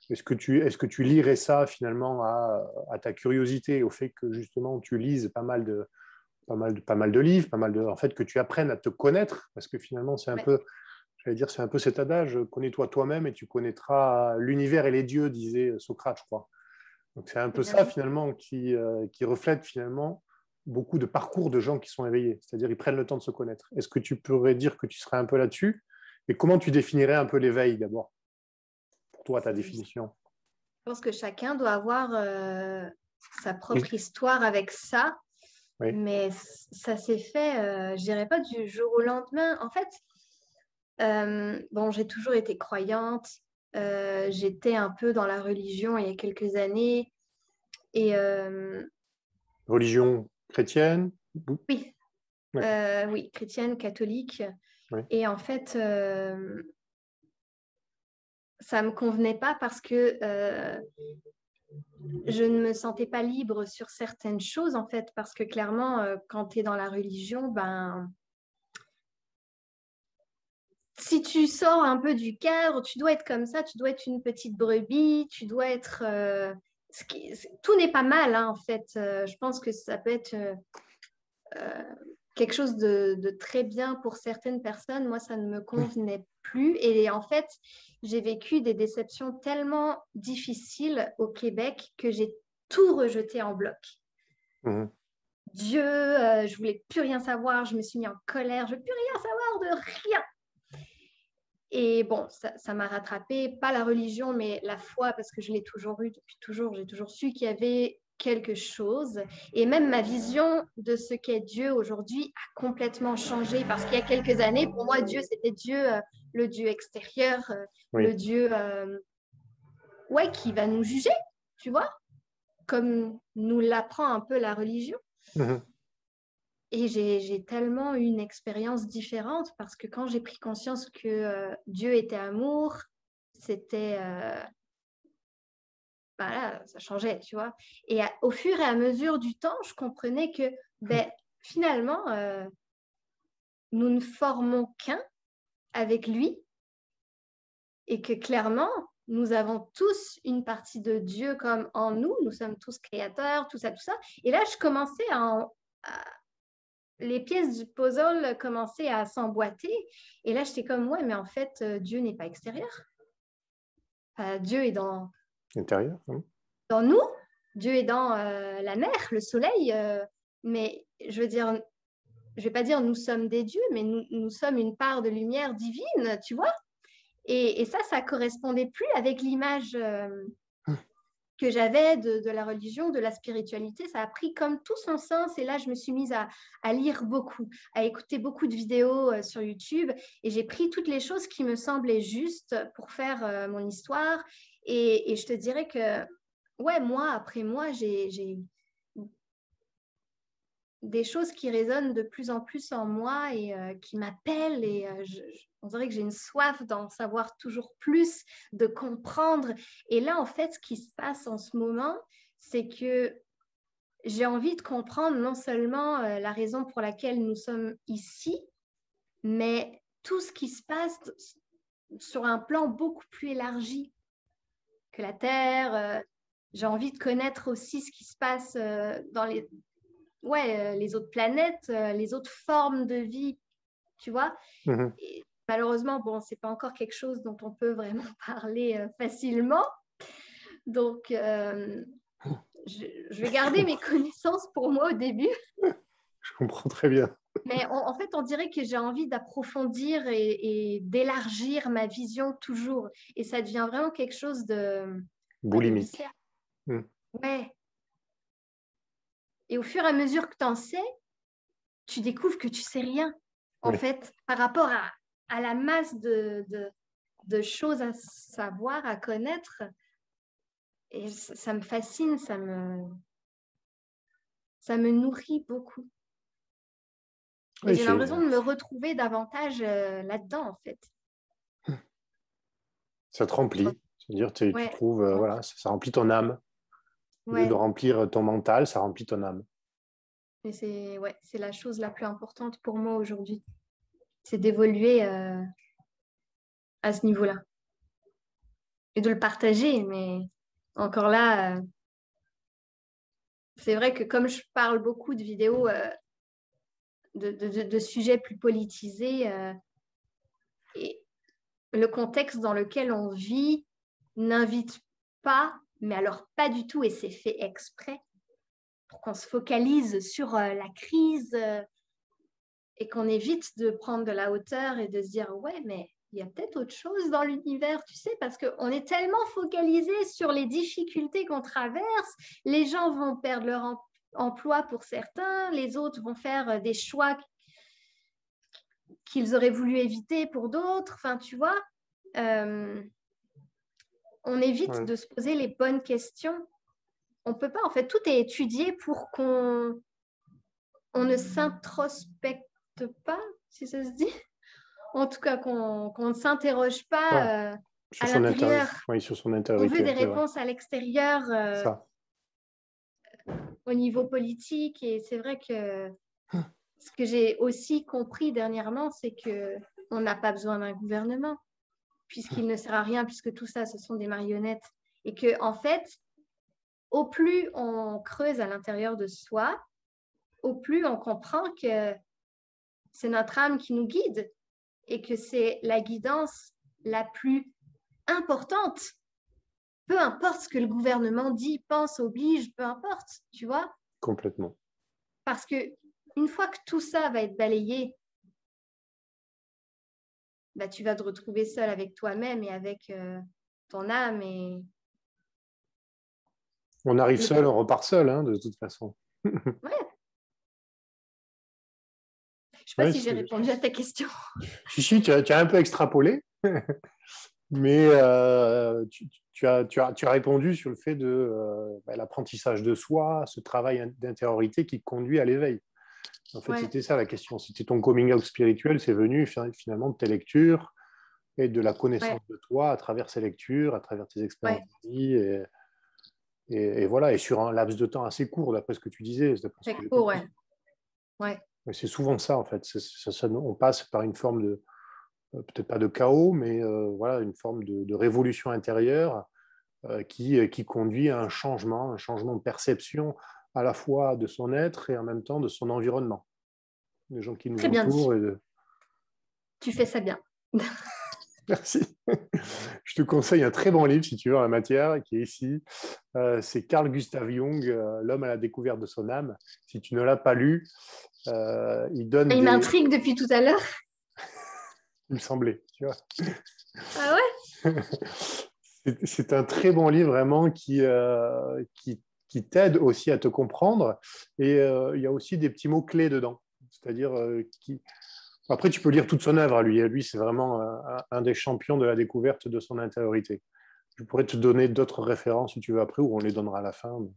Est-ce que tu lirais ça finalement à ta curiosité, au fait que justement tu lises pas mal de livres, en fait que tu apprennes à te connaître, parce que finalement c'est un Ouais. peu, j'allais dire, c'est un peu cet adage, connais-toi toi-même et tu connaîtras l'univers et les dieux, disait Socrate, je crois. Donc c'est un C'est peu bien ça dit. finalement qui reflète finalement beaucoup de parcours de gens qui sont éveillés, c'est-à-dire ils prennent le temps de se connaître. Est-ce que tu pourrais dire que tu serais un peu là-dessus? Et comment tu définirais un peu l'éveil d'abord, pour toi, ta Je définition? pense que chacun doit avoir sa Oui, propre histoire avec ça, oui, mais ça s'est fait, je dirais pas du jour au lendemain. En fait, bon, j'ai toujours été croyante. J'étais un peu dans la religion il y a quelques années. Et Religion chrétienne? oui, oui, chrétienne, catholique. Oui. Et en fait, ça ne me convenait pas parce que je ne me sentais pas libre sur certaines choses, en fait, parce que clairement, quand tu es dans la religion, ben, si tu sors un peu du cadre, tu dois être comme ça, tu dois être une petite brebis, tu dois être... tout n'est pas mal, hein, en fait. Je pense que ça peut être quelque chose de très bien pour certaines personnes. Moi, ça ne me convenait plus. Et en fait, j'ai vécu des déceptions tellement difficiles au Québec que j'ai tout rejeté en bloc. Mhm. Dieu, je voulais plus rien savoir, je me suis mis en colère, je veux plus rien savoir de rien. Et bon, ça m'a rattrapé, pas la religion, mais la foi, parce que je l'ai toujours eu depuis toujours. J'ai toujours su qu'il y avait quelque chose. Et même ma vision de ce qu'est Dieu aujourd'hui a complètement changé, parce qu'il y a quelques années, pour moi, Dieu, c'était Dieu, le Dieu extérieur, le Oui. Dieu ouais, qui va nous juger, tu vois, comme nous l'apprend un peu la religion. Mhm. Et j'ai tellement eu une expérience différente parce que quand j'ai pris conscience que Dieu était amour, c'était... voilà, ça changeait, tu vois. Et au fur et à mesure du temps, je comprenais que ben, finalement, nous ne formons qu'un avec lui et que clairement, nous avons tous une partie de Dieu comme en nous. Nous sommes tous créateurs, tout ça, tout ça. Et là, je commençais les pièces du puzzle commençaient à s'emboîter. Et là, j'étais comme, ouais, mais en fait, Dieu n'est pas extérieur. Dieu est Intérieur. Oui. dans nous. Dieu est dans la mer, le soleil. Mais je veux dire, je vais pas dire nous sommes des dieux, mais nous sommes une part de lumière divine, tu vois. Et ça correspondait plus avec l'image que j'avais de la religion, de la spiritualité. Ça a pris comme tout son sens. Et là, je me suis mise à lire beaucoup, à écouter beaucoup de vidéos sur YouTube. Et j'ai pris toutes les choses qui me semblaient justes pour faire mon histoire. Et je te dirais que, ouais, mois après mois, j'ai des choses qui résonnent de plus en plus en moi et qui m'appellent. Et on dirait que j'ai une soif d'en savoir toujours plus, de comprendre. Et là, en fait, ce qui se passe en ce moment, c'est que j'ai envie de comprendre non seulement la raison pour laquelle nous sommes ici, mais tout ce qui se passe sur un plan beaucoup plus élargi que la Terre. J'ai envie de connaître aussi ce qui se passe dans les autres planètes, les autres formes de vie, tu vois. Mhm. Et malheureusement, bon, c'est pas encore quelque chose dont on peut vraiment parler facilement. Donc, je vais garder mes connaissances pour moi au début. Je comprends très bien. Mais en fait, on dirait que j'ai envie d'approfondir et d'élargir ma vision toujours. Et ça devient vraiment quelque chose de Boulimique. viscéral. Mhm. Ouais. Et au fur et à mesure que tu en sais, tu découvres que tu sais rien, en Oui. fait, par rapport à la masse de choses à savoir, à connaître. Et ça me fascine, ça me nourrit beaucoup. Et Oui, j'ai c'est, l'impression de me retrouver davantage là-dedans, en fait. ça te remplit. C'est-à-dire, tu Ouais, trouves, voilà, ça remplit ton âme. Au lieu de ouais. remplir ton mental, ça remplit ton âme. Et c'est la chose la plus importante pour moi aujourd'hui. C'est d'évoluer à ce niveau-là et de le partager. Mais encore là, c'est vrai que comme je parle beaucoup de vidéos de sujets plus politisés, et le contexte dans lequel on vit n'invite pas, mais alors pas du tout, et c'est fait exprès, pour qu'on se focalise sur la crise et qu'on évite de prendre de la hauteur et de se dire, ouais, mais il y a peut-être autre chose dans l'univers, tu sais, parce qu'on est tellement focalisé sur les difficultés qu'on traverse, les gens vont perdre leur emploi pour certains, les autres vont faire des choix qu'ils auraient voulu éviter pour d'autres, enfin, tu vois, on évite Ouais. de se poser les bonnes questions. on peut pas, en fait, tout est étudié pour qu'on ne s'introspecte pas, si ça se dit. En tout cas, qu'on ne s'interroge Ouais, pas sur à son l'intérieur. oui, sur son On veut intériorité, des c'est vrai. réponses à l'extérieur Ça, au niveau politique. Et c'est vrai que ce que j'ai aussi compris dernièrement, c'est qu'on n'a pas besoin d'un gouvernement, puisqu'il ne sert à rien, puisque tout ça, ce sont des marionnettes. Et que, en fait, au plus on creuse à l'intérieur de soi, au plus on comprend que c'est notre âme qui nous guide et que c'est la guidance la plus importante. Peu importe ce que le gouvernement dit, pense, oblige, peu importe, tu vois. complètement. Parce que une fois que tout ça va être balayé, bah, tu vas te retrouver seul avec toi-même et avec ton âme. Et On arrive le... seul, on repart seul, hein, de toute façon. ouais. Je ne sais pas Ouais, si j'ai répondu à ta question. si, tu as un peu extrapolé, mais tu as répondu sur le fait de l'apprentissage de soi, ce travail d'intériorité qui conduit à l'éveil. En fait, Ouais. c'était ça la question. C'était ton coming out spirituel, c'est venu finalement de tes lectures et de la Ouais. connaissance de toi à travers ces lectures, à travers tes expériences Ouais. de vie. Et voilà, et sur un laps de temps assez court, d'après ce que tu disais, d'après ce Très que j'ai court, compris. ouais. Ouais. Mais c'est souvent ça, en fait. On passe par une forme de, peut-être pas de chaos, mais voilà, une forme de révolution intérieure qui conduit à un changement de perception à la fois de son être et en même temps de son environnement, des gens qui nous Très bien dit. entourent. Tu fais ça bien. Merci. Je te conseille un très bon livre, si tu veux, en la matière, qui est ici. C'est Carl Gustav Jung, L'homme à la découverte de son âme. Si tu ne l'as pas lu, il donne Il des... m'intrigue depuis tout à l'heure. Il me semblait, tu vois. Ah ouais? C'est un très bon livre, vraiment, qui t'aide aussi à te comprendre. Et il y a aussi des petits mots-clés dedans. C'est-à-dire, après, tu peux lire toute son œuvre à lui. Lui, c'est vraiment un des champions de la découverte de son intériorité. Je pourrais te donner d'autres références si tu veux après, ou on les donnera à la fin. Ouais,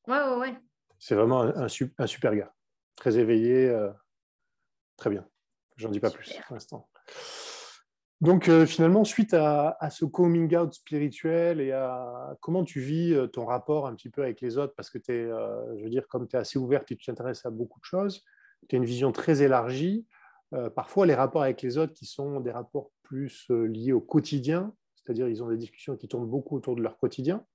ouais, ouais. C'est vraiment un super gars. Très éveillé, très bien. J'en dis pas plus Super. pour l'instant. Donc finalement, suite à ce coming out spirituel et à comment tu vis ton rapport un petit peu avec les autres, parce que tu es, je veux dire, comme tu es assez ouverte et tu t'intéresses à beaucoup de choses, tu as une vision très élargie. Parfois, les rapports avec les autres qui sont des rapports plus liés au quotidien, c'est-à-dire ils ont des discussions qui tournent beaucoup autour de leur quotidien.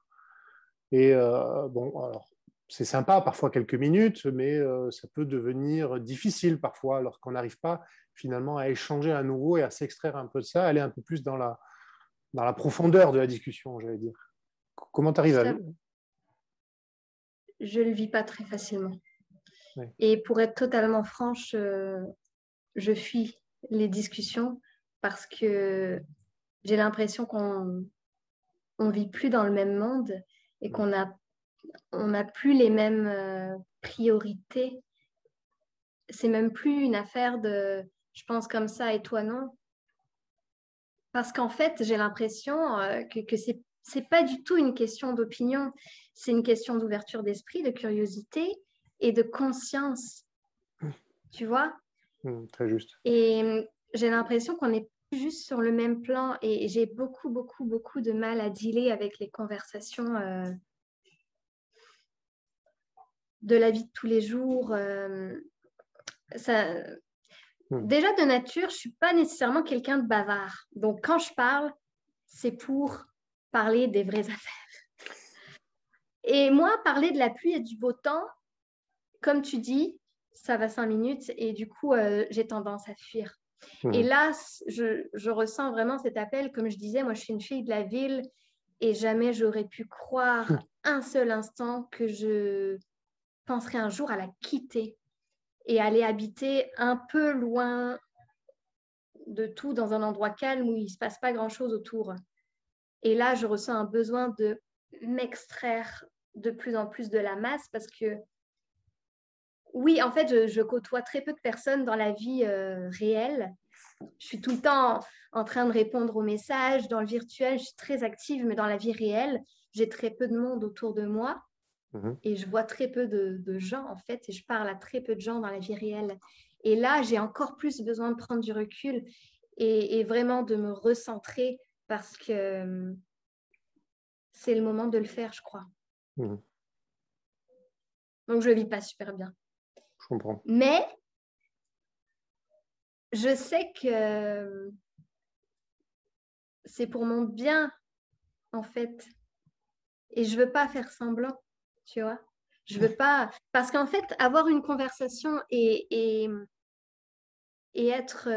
Et bon, alors, c'est sympa parfois quelques minutes, mais ça peut devenir difficile parfois lorsqu'on n'arrive pas finalement à échanger à nouveau et à s'extraire un peu de ça, aller un peu plus dans la profondeur de la discussion, j'allais dire. Comment tu arrives à... Ça, je le vis pas très facilement. Ouais. Et pour être totalement franche, je fuis les discussions parce que j'ai l'impression qu'on on vit plus dans le même monde et on a plus les mêmes priorités. C'est même plus une affaire de je pense comme ça et toi non. Parce qu'en fait, j'ai l'impression que c'est pas du tout une question d'opinion, c'est une question d'ouverture d'esprit, de curiosité et de conscience, tu vois. Très juste. Et j'ai l'impression qu'on est juste sur le même plan et j'ai beaucoup, beaucoup, beaucoup de mal à dealer avec les conversations de la vie de tous les jours. Ça... Déjà, de nature, je ne suis pas nécessairement quelqu'un de bavard. Donc, quand je parle, c'est pour parler des vraies affaires. Et moi, parler de la pluie et du beau temps, comme tu dis, ça va 5 minutes et du coup, j'ai tendance à fuir. Et là, je ressens vraiment cet appel. Comme je disais, moi, je suis une fille de la ville et jamais j'aurais pu croire un seul instant que je penserais un jour à la quitter et aller habiter un peu loin de tout, dans un endroit calme où il ne se passe pas grand-chose autour. Et là, je ressens un besoin de m'extraire de plus en plus de la masse parce que, oui, en fait, je côtoie très peu de personnes dans la vie réelle. Je suis tout le temps en train de répondre aux messages. Dans le virtuel, je suis très active, mais dans la vie réelle, j'ai très peu de monde autour de moi. Et je vois très peu de gens, en fait, et je parle à très peu de gens dans la vie réelle. Et là, j'ai encore plus besoin de prendre du recul et vraiment de me recentrer parce que c'est le moment de le faire, je crois. Mhm. Donc, je ne vis pas super bien. Je comprends. Mais je sais que c'est pour mon bien, en fait. Et je ne veux pas faire semblant, tu vois. Je veux pas... Parce qu'en fait, avoir une conversation et être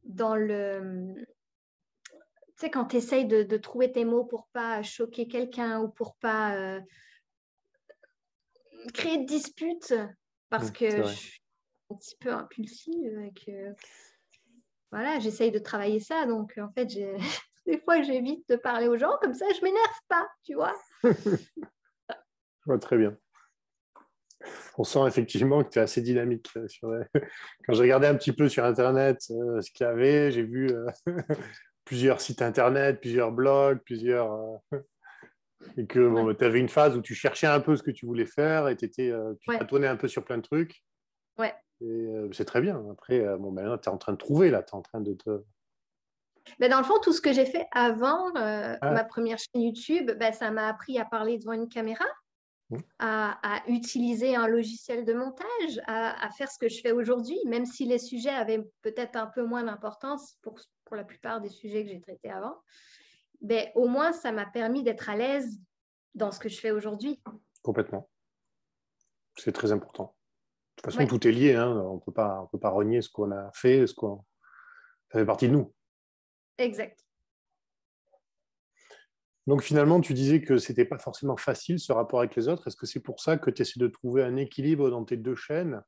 dans le... Tu sais, quand tu essayes de trouver tes mots pour pas choquer quelqu'un ou pour pas créer de disputes, parce C'est que je vrai. suis un petit peu impulsive et que voilà, j'essaye de travailler ça. Donc, en fait, des fois, j'évite de parler aux gens, comme ça, je m'énerve pas, tu vois. Je vois très bien. On sent effectivement que tu es assez dynamique. Quand j'ai regardé un petit peu sur Internet ce qu'il y avait, j'ai vu plusieurs sites Internet, plusieurs blogs, et que Ouais, bon, tu avais une phase où tu cherchais un peu ce que tu voulais faire et tu ouais, tâtonnais un peu sur plein de trucs. ouais. Et c'est très bien. Après, bon, ben, tu es en train de trouver, là. Tu es en train de te... Mais dans le fond, tout ce que j'ai fait avant Ah, ma première chaîne YouTube, ben, ça m'a appris à parler devant une caméra, à utiliser un logiciel de montage, à faire ce que je fais aujourd'hui, même si les sujets avaient peut-être un peu moins d'importance pour la plupart des sujets que j'ai traités avant. Ben, au moins, ça m'a permis d'être à l'aise dans ce que je fais aujourd'hui. complètement. C'est très important. De toute façon, Ouais, tout est lié. Hein. On peut pas renier ce qu'on a fait, ça fait partie de nous. exact. Donc finalement, tu disais que c'était pas forcément facile ce rapport avec les autres. Est-ce que c'est pour ça que tu essaies de trouver un équilibre dans tes deux chaînes,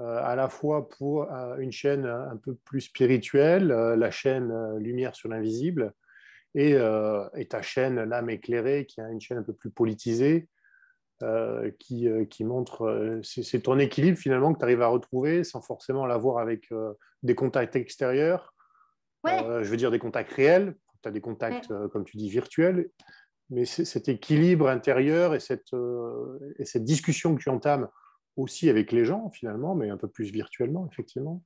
à la fois pour une chaîne un peu plus spirituelle, la chaîne Lumière sur l'invisible, et ta chaîne L'âme éclairée, qui est une chaîne un peu plus politisée, qui montre... c'est ton équilibre finalement que tu arrives à retrouver sans forcément l'avoir avec des contacts extérieurs, Ouais, je veux dire des contacts réels, tu as des ouais. contacts, comme tu dis, virtuels, mais cet équilibre intérieur et cette discussion que tu entames aussi avec les gens, finalement, mais un peu plus virtuellement, effectivement,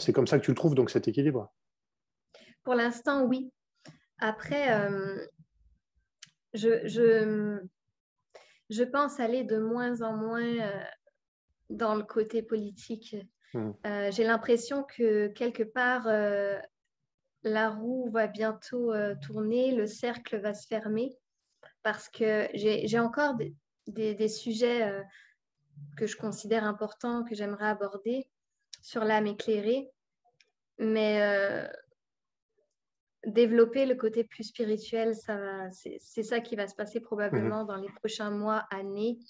c'est comme ça que tu le trouves, donc cet équilibre. Pour l'instant, oui. Après, je, je, je pense aller de moins en moins dans le côté politique. Mmh. J'ai l'impression que quelque part, la roue va bientôt tourner, le cercle va se fermer, parce que j'ai encore des sujets que je considère importants, que j'aimerais aborder sur l'âme éclairée, mais développer le côté plus spirituel, c'est ça qui va se passer Mmh. probablement dans les prochains mois, années.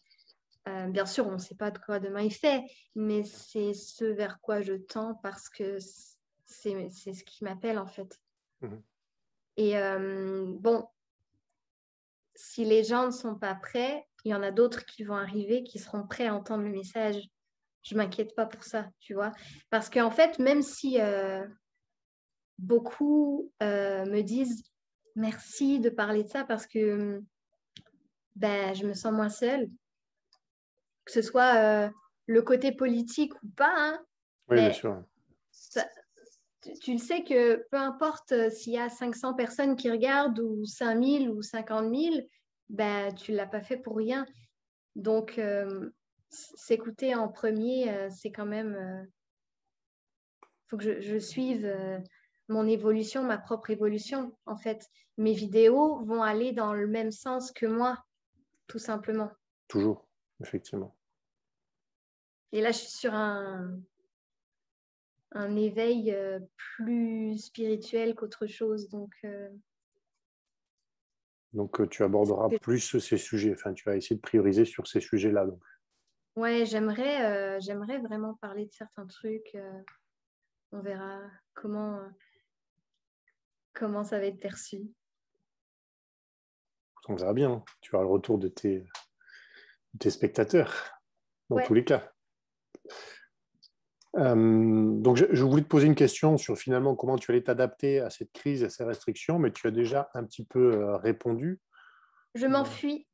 Bien sûr, on ne sait pas de quoi demain il fait, mais c'est ce vers quoi je tends parce que c'est ce qui m'appelle en fait. Mmh. Et bon, si les gens ne sont pas prêts, il y en a d'autres qui vont arriver, qui seront prêts à entendre le message. Je ne m'inquiète pas pour ça, tu vois. Parce qu'en fait, même si beaucoup me disent merci de parler de ça parce que ben, je me sens moins seule, que ce soit le côté politique ou pas, hein, Oui, bien ben, sûr. ça, tu le sais que peu importe s'il y a 500 personnes qui regardent ou 5000 ou 50 000, ben, tu ne l'as pas fait pour rien. Donc, s'écouter en premier, c'est quand même... Il faut que je suive mon évolution, ma propre évolution, en fait. Mes vidéos vont aller dans le même sens que moi, tout simplement. Toujours, effectivement. Et là, je suis sur un éveil plus spirituel qu'autre chose. Donc, Donc, tu aborderas plus ces sujets, enfin, tu vas essayer de prioriser sur ces sujets-là. Donc. ouais, j'aimerais vraiment parler de certains trucs. On verra comment ça va être perçu. On verra bien, hein. Tu auras le retour de tes spectateurs, dans tous Ouais, les cas. Donc, je voulais te poser une question sur finalement comment tu allais t'adapter à cette crise, à ces restrictions, mais tu as déjà un petit peu répondu. je m'enfuis.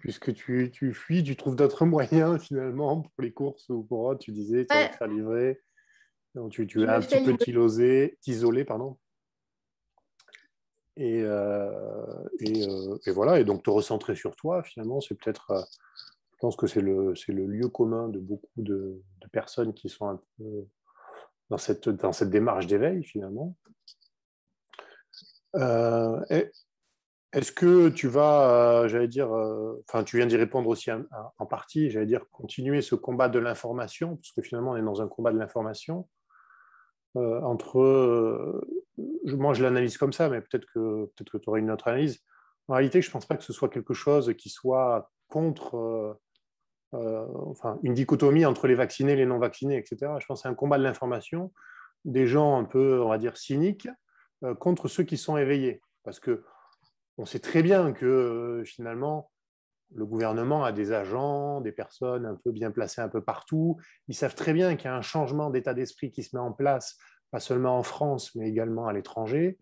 Puisque tu fuis, tu trouves d'autres moyens finalement pour les courses ou pour autre. Tu disais, tu allais te Ouais, faire livrer. Donc, tu je as me un petit fais peu livrer. t'isoler, pardon. Et voilà. Et donc, te recentrer sur toi, finalement, c'est peut-être, je pense que c'est le lieu commun de beaucoup de personnes qui sont un peu dans cette démarche d'éveil, finalement. Et est-ce que tu vas, j'allais dire, enfin, tu viens d'y répondre aussi en partie, j'allais dire, continuer ce combat de l'information, parce que finalement, on est dans un combat de l'information entre, moi, je l'analyse comme ça, mais peut-être que tu aurais une autre analyse. En réalité, je ne pense pas que ce soit quelque chose qui soit contre, enfin, une dichotomie entre les vaccinés et les non-vaccinés, etc. Je pense que c'est un combat de l'information des gens un peu, on va dire, cyniques contre ceux qui sont éveillés. Parce que on sait très bien que finalement, le gouvernement a des agents, des personnes un peu bien placées un peu partout. Ils savent très bien qu'il y a un changement d'état d'esprit qui se met en place, pas seulement en France, mais également à l'étranger,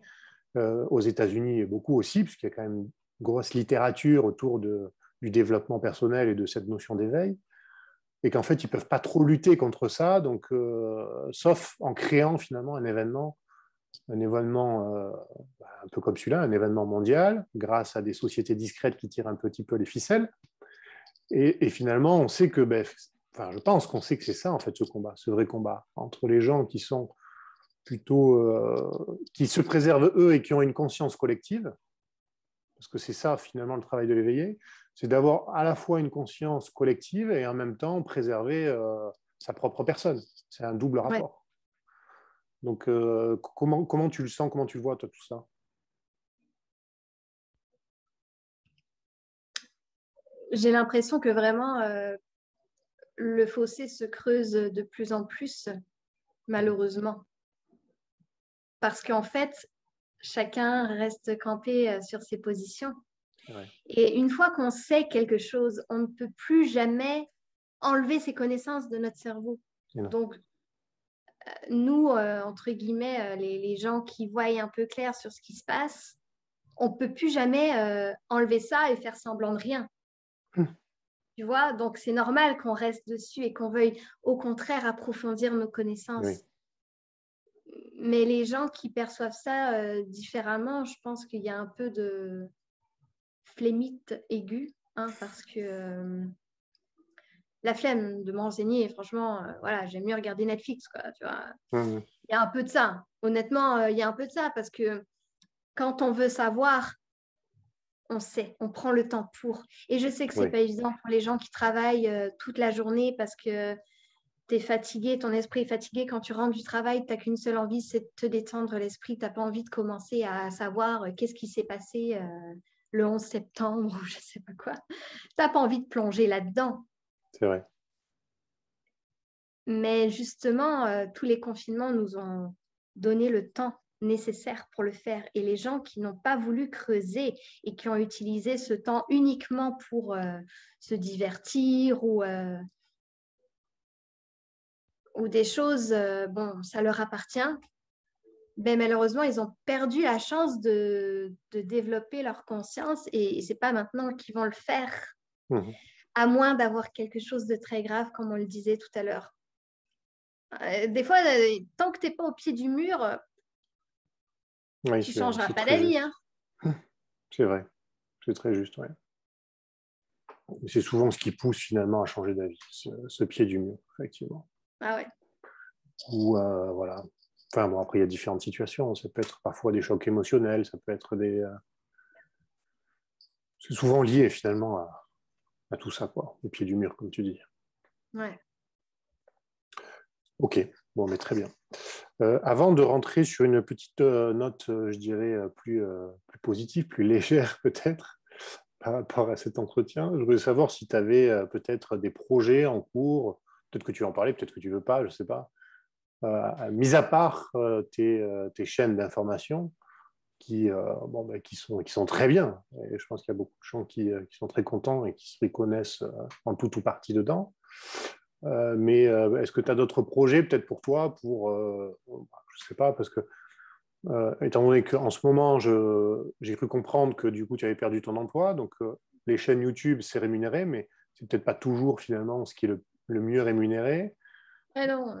aux États-Unis et beaucoup aussi, puisqu'il y a quand même une grosse littérature autour du développement personnel et de cette notion d'éveil, et qu'en fait, ils ne peuvent pas trop lutter contre ça, donc, sauf en créant finalement un événement un peu comme celui-là, un événement mondial, grâce à des sociétés discrètes qui tirent un petit peu les ficelles. Et finalement, on sait que, enfin, je pense qu'on sait que c'est ça, en fait, ce combat, ce vrai combat, entre les gens qui sont plutôt, qui se préservent eux et qui ont une conscience collective, parce que c'est ça, finalement, le travail de l'éveillé, c'est d'avoir à la fois une conscience collective et en même temps préserver sa propre personne. C'est un double Ouais. rapport. Donc, comment tu le sens, comment tu le vois, toi, tout ça? J'ai l'impression que vraiment le fossé se creuse de plus en plus, malheureusement. Parce qu'en fait, chacun reste campé sur ses positions. Ouais. Et une fois qu'on sait quelque chose, on ne peut plus jamais enlever ces connaissances de notre cerveau. Donc, nous, entre guillemets, les gens qui voient un peu clair sur ce qui se passe, on ne peut plus jamais enlever ça et faire semblant de rien. Tu vois, donc c'est normal qu'on reste dessus et qu'on veuille au contraire approfondir nos Oui, connaissances. Mais les gens qui perçoivent ça différemment, je pense qu'il y a un peu de flémite aiguë, hein, parce que la flemme de m'enseigner, franchement, voilà, j'aime mieux regarder Netflix, quoi, tu vois. oui, Il y a un peu de ça. Honnêtement, il y a un peu de ça parce que quand on veut savoir, on sait, on prend le temps pour. Et je sais que c'est oui, pas évident pour les gens qui travaillent toute la journée parce que tu es fatigué, ton esprit est fatigué. Quand tu rentres du travail, tu n'as qu'une seule envie, c'est de te détendre l'esprit. Tu n'as pas envie de commencer à savoir qu'est-ce qui s'est passé le 11 septembre ou je sais pas quoi. Tu n'as pas envie de plonger là-dedans. c'est vrai. Mais justement, tous les confinements nous ont donné le temps nécessaire pour le faire. Et les gens qui n'ont pas voulu creuser et qui ont utilisé ce temps uniquement pour se divertir ou des choses, bon, ça leur appartient, ben, malheureusement, ils ont perdu la chance de développer leur conscience et ce n'est pas maintenant qu'ils vont le faire, Mhm. à moins d'avoir quelque chose de très grave, comme on le disait tout à l'heure. Des fois, tant que tu n'es pas au pied du mur, Oui, tu changeras c'est pas très d'avis, juste. hein. C'est vrai, c'est très juste, ouais. C'est souvent ce qui pousse finalement à changer d'avis, ce pied du mur, effectivement. Ah ouais. Ou voilà. Enfin bon, après il y a différentes situations. Ça peut être parfois des chocs émotionnels, ça peut être des. C'est souvent lié finalement à tout ça, quoi, au pied du mur, comme tu dis. Ouais. Ok, bon, mais très bien. Avant de rentrer sur une petite note, je dirais, plus positive, plus légère peut-être, par rapport à cet entretien, je voulais savoir si tu avais peut-être des projets en cours, peut-être que tu veux en parler, peut-être que tu ne veux pas, je ne sais pas. Mis à part tes chaînes d'information bon, qui sont très bien, et je pense qu'il y a beaucoup de gens qui sont très contents et qui se reconnaissent en tout ou partie dedans. Mais est-ce que tu as d'autres projets peut-être pour toi, je ne sais pas, parce que étant donné qu'en ce moment, j'ai cru comprendre que du coup, tu avais perdu ton emploi, donc les chaînes YouTube, c'est rémunéré, mais c'est peut-être pas toujours finalement ce qui est le mieux rémunéré. Ah non,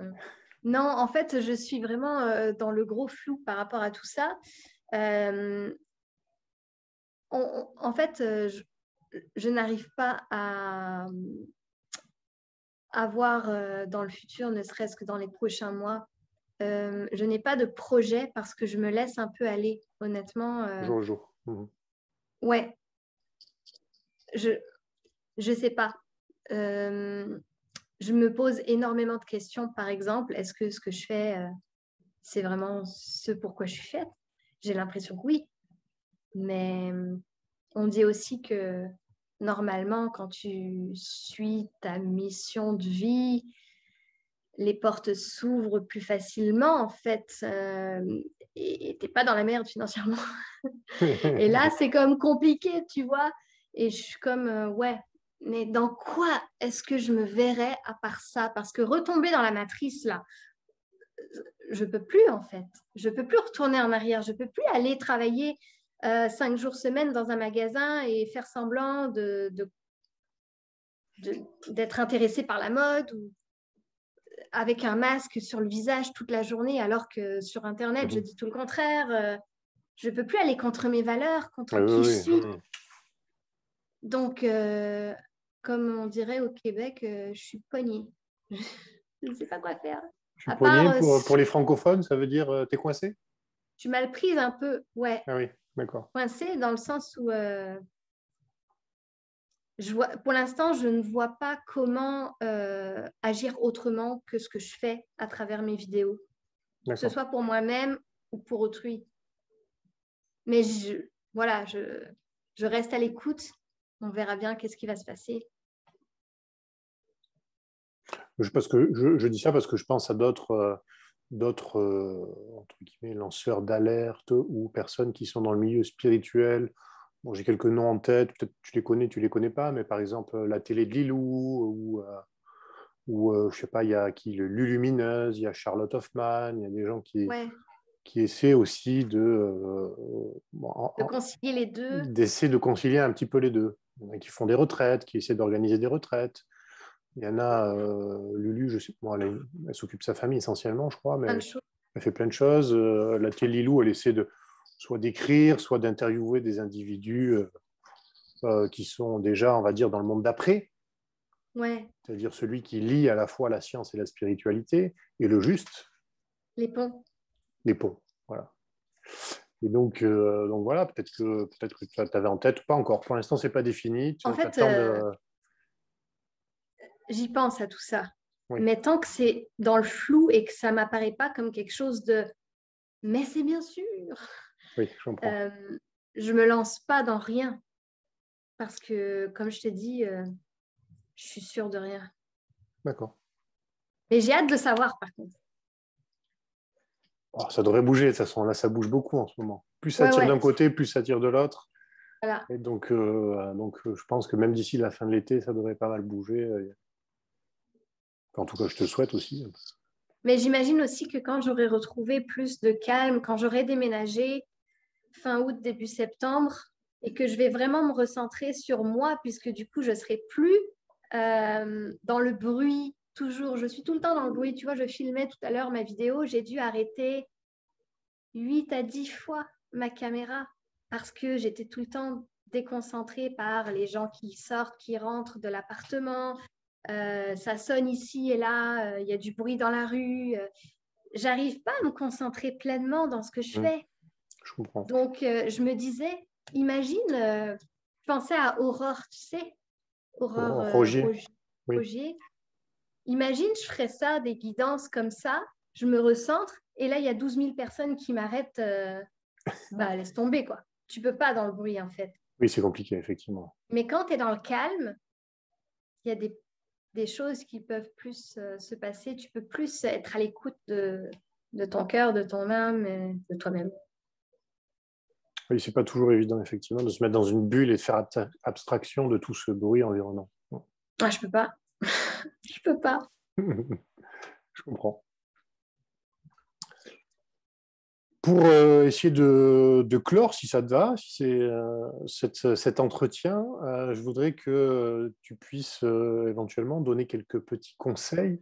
non, en fait, je suis vraiment dans le gros flou par rapport à tout ça. Euh, en fait, je n'arrive pas à voir dans le futur, ne serait-ce que dans les prochains mois. Je n'ai pas de projet parce que je me laisse un peu aller, honnêtement. Jour au jour. Ouais, je je sais pas. Euh, je me pose énormément de questions. Par exemple, est-ce que ce que je fais, c'est vraiment ce pourquoi je suis faite? J'ai l'impression que oui. Mais on dit aussi que normalement, quand tu suis ta mission de vie, les portes s'ouvrent plus facilement, en fait, et t'es pas dans la merde financièrement. Et là, c'est comme compliqué, tu vois. Et je suis comme, ouais, mais dans quoi est-ce que je me verrais à part ça? Parce que retomber dans la matrice, là, je peux plus, en fait. Je peux plus retourner en arrière. Je peux plus aller travailler 5 jours semaine dans un magasin et faire semblant d'être intéressé par la mode ou avec un masque sur le visage toute la journée, alors que sur Internet, je dis tout le contraire. Je ne peux plus aller contre mes valeurs, contre qui je suis. Donc, comme on dirait au Québec, je suis poignée. Je ne sais pas quoi faire. Je suis À poignée part, pour les francophones, ça veut dire t'es coincé? je suis mal prise un peu, ouais. Ah oui, d'accord. Coincée dans le sens où pour l'instant, je ne vois pas comment agir autrement que ce que je fais à travers mes vidéos, que ce D'accord. soit pour moi-même ou pour autrui. Mais voilà, je reste à l'écoute. On verra bien qu'est-ce qui va se passer. Je dis ça parce que je pense à d'autres entre guillemets, lanceurs d'alerte ou personnes qui sont dans le milieu spirituel. Bon, j'ai quelques noms en tête, peut-être tu les connais pas, mais par exemple la télé de Lilou ou je sais pas, il y a qui, le Lulumineuse, il y a Charlotte Hoffman, il y a des gens Ouais, qui essaient aussi de concilier les deux. d'essayer de concilier un petit peu les deux. Il y en a qui font des retraites, qui essaient d'organiser des retraites. Il y en a, Lulu, je sais, bon, elle s'occupe de sa famille essentiellement, je crois, Plein de mais choses. elle fait plein de choses. La télé Lilou, elle essaie soit d'écrire, soit d'interviewer des individus qui sont déjà, on va dire, dans le monde d'après, Ouais, c'est-à-dire celui qui lie à la fois la science et la spiritualité, et le juste, les ponts. les ponts. Voilà. Et donc voilà, peut-être que tu avais en tête, pas encore. Pour l'instant, c'est pas défini. Tu En fait, attends de. j'y pense à tout ça. Oui, Mais tant que c'est dans le flou et que ça ne m'apparaît pas comme quelque chose de mais c'est bien sûr, oui, je comprends. euh, je ne me lance pas dans rien. Parce que, comme je t'ai dit, je suis sûre de rien. D'accord. Mais j'ai hâte de savoir, par contre. Oh, ça devrait bouger, de toute façon. Là, ça bouge beaucoup en ce moment. Plus ça Ouais, tire ouais. d'un côté, plus ça tire de l'autre. Voilà. Et je pense que même d'ici la fin de l'été, ça devrait pas mal bouger. En tout cas, je te le souhaite aussi. Mais j'imagine aussi que quand j'aurai retrouvé plus de calme, quand j'aurai déménagé fin août, début septembre, et que je vais vraiment me recentrer sur moi, puisque du coup, je serai plus dans le bruit toujours. Je suis tout le temps dans le bruit. Tu vois, je filmais tout à l'heure ma vidéo. J'ai dû arrêter 8 à 10 fois ma caméra parce que j'étais tout le temps déconcentrée par les gens qui sortent, qui rentrent de l'appartement. Ça sonne ici et là, il y a du bruit dans la rue. J'arrive pas à me concentrer pleinement dans ce que je fais. Je comprends. Donc, je me disais, imagine, je pensais à Aurore, tu sais, Aurore Rogier, oui. Rogier. Imagine, je ferais ça, des guidances comme ça, je me recentre, et là, il y a 12 000 personnes qui m'arrêtent. Bah, laisse tomber, quoi. Tu peux pas dans le bruit, en fait. Oui, c'est compliqué, effectivement. Mais quand tu es dans le calme, il y a des choses qui peuvent plus se passer. Tu peux plus être à l'écoute de ton cœur, de ton âme, et de toi-même. Oui, c'est pas toujours évident, effectivement, de se mettre dans une bulle et de faire abstraction de tout ce bruit environnant. Ah, je peux pas. Je peux pas. Je comprends. Pour essayer de clore, si ça te va, si c'est cet entretien, je voudrais que tu puisses éventuellement donner quelques petits conseils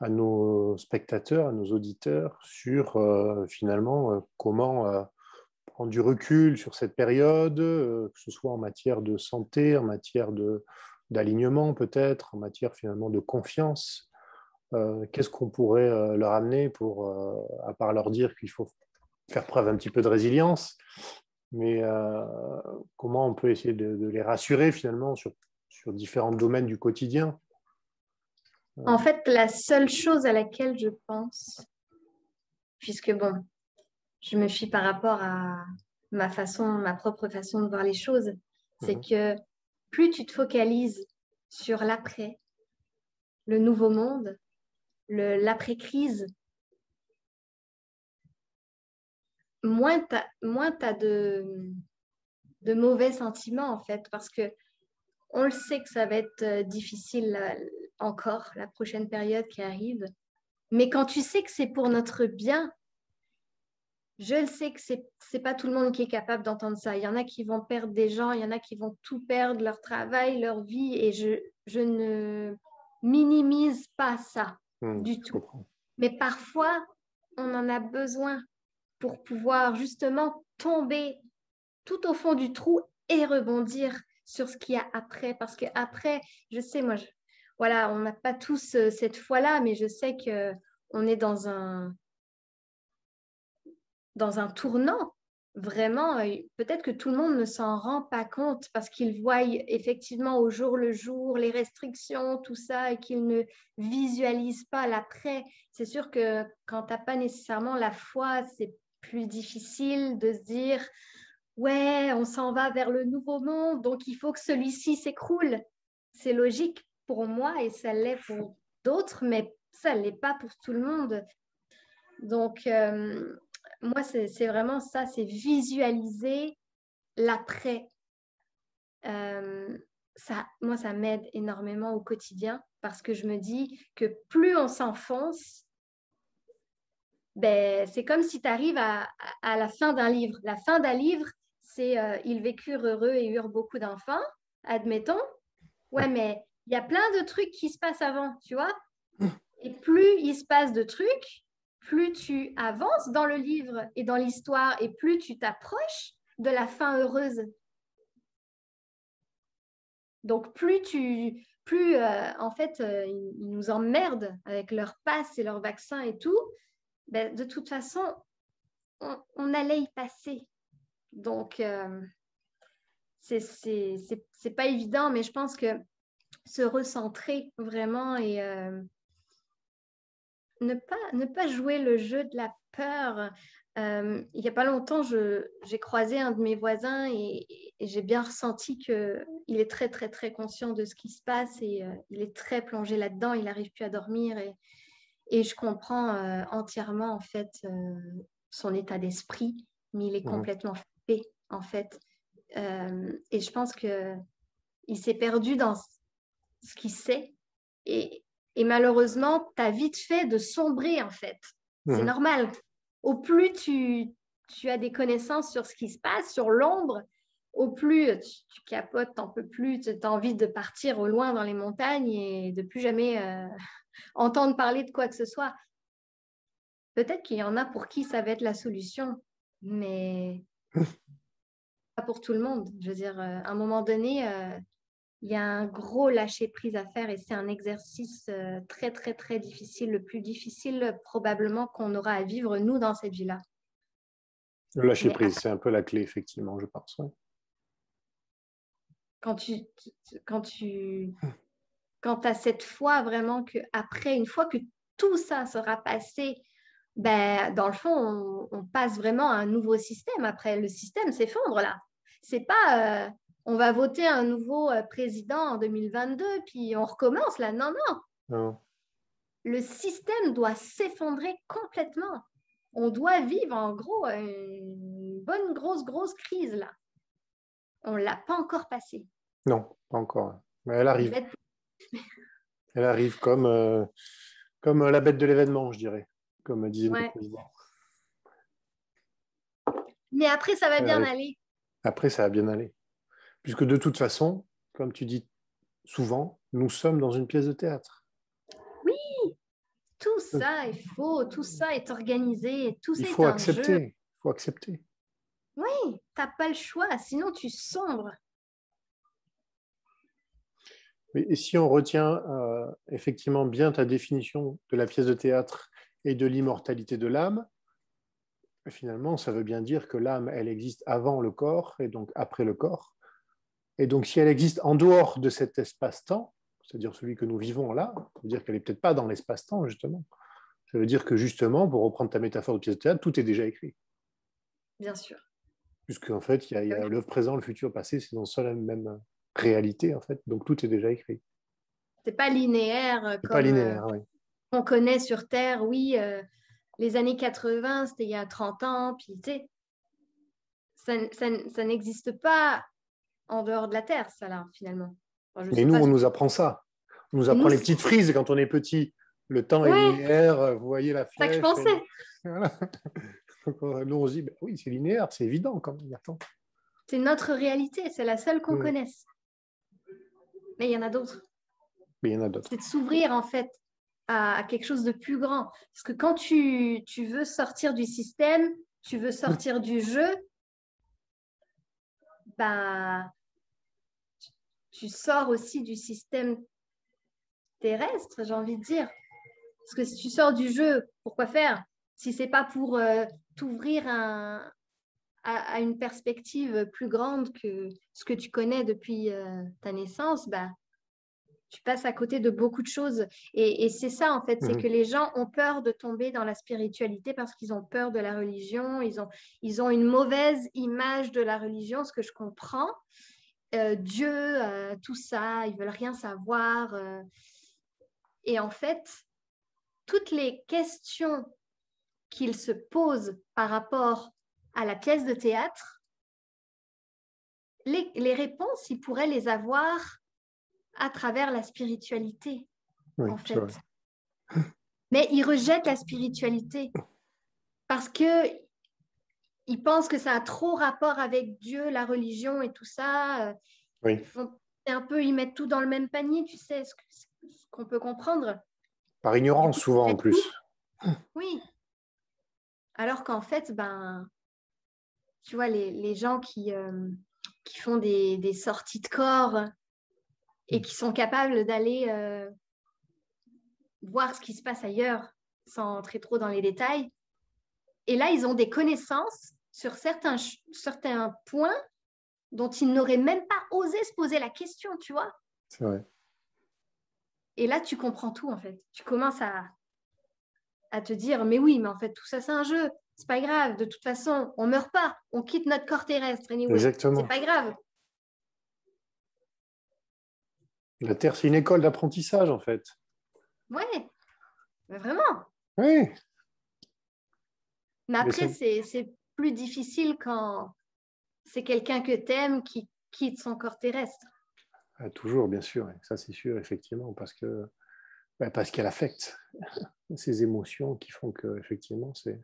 à nos spectateurs, à nos auditeurs sur finalement comment prendre du recul sur cette période, que ce soit en matière de santé, en matière d'alignement peut-être, en matière finalement de confiance. Qu'est-ce qu'on pourrait leur amener pour, à part leur dire qu'il faut faire preuve un petit peu de résilience, mais comment on peut essayer de les rassurer finalement sur différents domaines du quotidien. En fait, la seule chose à laquelle je pense, puisque bon, je me fie par rapport à ma propre façon de voir les choses, c'est que plus tu te focalises sur l'après, le nouveau monde, l'après-crise, moins tu as de mauvais sentiments, en fait, parce que on le sait que ça va être difficile encore, la prochaine période qui arrive. Mais quand tu sais que c'est pour notre bien, je le sais que c'est pas tout le monde qui est capable d'entendre ça. Il y en a qui vont perdre des gens, il y en a qui vont tout perdre, leur travail, leur vie, et je ne minimise pas ça du tout. Mais parfois, on en a besoin pour pouvoir justement tomber tout au fond du trou et rebondir sur ce qu'il y a après. Parce que après, je sais, moi, voilà, on n'a pas tous cette foi-là, mais je sais qu'on est dans un tournant. Vraiment, peut-être que tout le monde ne s'en rend pas compte parce qu'ils voient effectivement au jour le jour les restrictions, tout ça, et qu'ils ne visualisent pas l'après. C'est sûr que quand tu n'as pas nécessairement la foi, c'est plus difficile de se dire ouais, on s'en va vers le nouveau monde, donc il faut que celui-ci s'écroule. C'est logique pour moi et ça l'est pour d'autres, mais ça ne l'est pas pour tout le monde. Donc, moi, c'est vraiment ça, c'est visualiser l'après. Moi, ça m'aide énormément au quotidien parce que je me dis que plus on s'enfonce, ben, c'est comme si tu arrives à la fin d'un livre. La fin d'un livre, c'est ils vécurent heureux et eurent beaucoup d'enfants, admettons. Ouais, mais il y a plein de trucs qui se passent avant, tu vois. Et plus il se passe de trucs, plus tu avances dans le livre et dans l'histoire et plus tu t'approches de la fin heureuse. Donc, en fait, ils nous emmerdent avec leur passe et leur vaccin et tout. Ben, de toute façon, on allait y passer. Donc, c'est pas évident, mais je pense que se recentrer vraiment et ne pas jouer le jeu de la peur. Il n'y a pas longtemps, j'ai croisé un de mes voisins et j'ai bien ressenti qu'il est très, très, très conscient de ce qui se passe et il est très plongé là-dedans. Il n'arrive plus à dormir et je comprends entièrement en fait son état d'esprit, mais il est complètement fait en fait. Et je pense qu'il s'est perdu dans ce qu'il sait. Et malheureusement, tu as vite fait de sombrer, en fait. C'est normal. Au plus tu as des connaissances sur ce qui se passe, sur l'ombre, au plus tu capotes, t'en peux plus, tu as envie de partir au loin dans les montagnes et de plus jamais entendre parler de quoi que ce soit. Peut-être qu'il y en a pour qui ça va être la solution, mais pas pour tout le monde. Je veux dire, à un moment donné, il y a un gros lâcher-prise à faire et c'est un exercice très, très, très difficile, le plus difficile probablement qu'on aura à vivre, nous, dans cette vie-là. Le lâcher-prise, c'est un peu la clé, effectivement, je pense. Ouais. Quand tu as cette foi vraiment qu'après, une fois que tout ça sera passé, ben, dans le fond, on passe vraiment à un nouveau système. Après, le système s'effondre là. C'est pas on va voter un nouveau président en 2022 puis on recommence là. Non, non. Non. Le système doit s'effondrer complètement. On doit vivre en gros une bonne grosse crise là. On ne l'a pas encore passée. Non, pas encore. Mais elle arrive. Être... Elle arrive comme la bête de l'événement, je dirais, comme disait le président. Mais après, ça va bien aller. Après, ça va bien aller. Puisque de toute façon, comme tu dis souvent, nous sommes dans une pièce de théâtre. Oui, tout ça est faux, tout ça est organisé, tout Il ça est faut un jeu. accepter. Il faut accepter. Oui, t'as pas le choix, sinon tu sombres. Et si on retient effectivement bien ta définition de la pièce de théâtre et de l'immortalité de l'âme, finalement, ça veut bien dire que l'âme, elle existe avant le corps et donc après le corps. Et donc, si elle existe en dehors de cet espace-temps, c'est-à-dire celui que nous vivons là, ça veut dire qu'elle n'est peut-être pas dans l'espace-temps, justement. Ça veut dire que, justement, pour reprendre ta métaphore de pièce de théâtre, tout est déjà écrit. Bien sûr. Puisqu'en fait, il y a le présent, le futur, le passé, c'est dans la seule même réalité, en fait. Donc, tout est déjà écrit. C'est pas linéaire C'est pas comme linéaire, oui. on connaît sur Terre. Oui, les années 80, c'était il y a 30 ans, puis tu sais, ça n'existe pas en dehors de la Terre, ça là, finalement. Enfin, je Mais sais nous, pas. on nous apprend ça. On nous Et apprend nous, les petites frises quand on est petit. Le temps est ouais, linéaire, vous voyez la c'est ça que je flèche. pensais. Voilà. Donc, nous, on se dit, ben oui, c'est linéaire, c'est évident quand même. Attends. C'est notre réalité, c'est la seule qu'on connaisse. Mais il y en a d'autres. Mais il y en a d'autres. C'est de s'ouvrir en fait à quelque chose de plus grand. Parce que quand tu veux sortir du système, tu veux sortir du jeu, bah, tu sors aussi du système terrestre, j'ai envie de dire. Parce que si tu sors du jeu, pourquoi faire? Si c'est pas pour t'ouvrir à une perspective plus grande que ce que tu connais depuis ta naissance, bah, tu passes à côté de beaucoup de choses. Et c'est ça, en fait, c'est que les gens ont peur de tomber dans la spiritualité parce qu'ils ont peur de la religion, ils ont une mauvaise image de la religion, ce que je comprends. Dieu, tout ça, ils veulent rien savoir. Et en fait, toutes les questions qu'ils se posent par rapport à la pièce de théâtre, les réponses, ils pourraient les avoir à travers la spiritualité, Oui, en c'est vrai. fait. Mais ils rejettent la spiritualité parce que ils pensent que ça a trop rapport avec Dieu, la religion et tout ça. Oui. Ils mettent tout dans le même panier, tu sais, ce qu'on peut comprendre. Par Du ignorance, coup, souvent, en plus. oui. Alors qu'en fait, ben, tu vois, les gens qui font des sorties de corps et qui sont capables d'aller voir ce qui se passe ailleurs sans entrer trop dans les détails. Et là, ils ont des connaissances sur certains points dont ils n'auraient même pas osé se poser la question, tu vois. C'est vrai. Et là, tu comprends tout, en fait. Tu commences à te dire, mais oui, mais en fait, tout ça, c'est un jeu. C'est pas grave. De toute façon, on meurt pas. On quitte notre corps terrestre. Anyway. Exactement. C'est pas grave. La Terre, c'est une école d'apprentissage, en fait. Ouais, mais vraiment. Oui. Mais Mais après, c'est plus difficile quand c'est quelqu'un que t'aimes qui quitte son corps terrestre. toujours, bien sûr. Ça, c'est sûr, effectivement, parce qu'elle affecte ces émotions qui font que, effectivement, c'est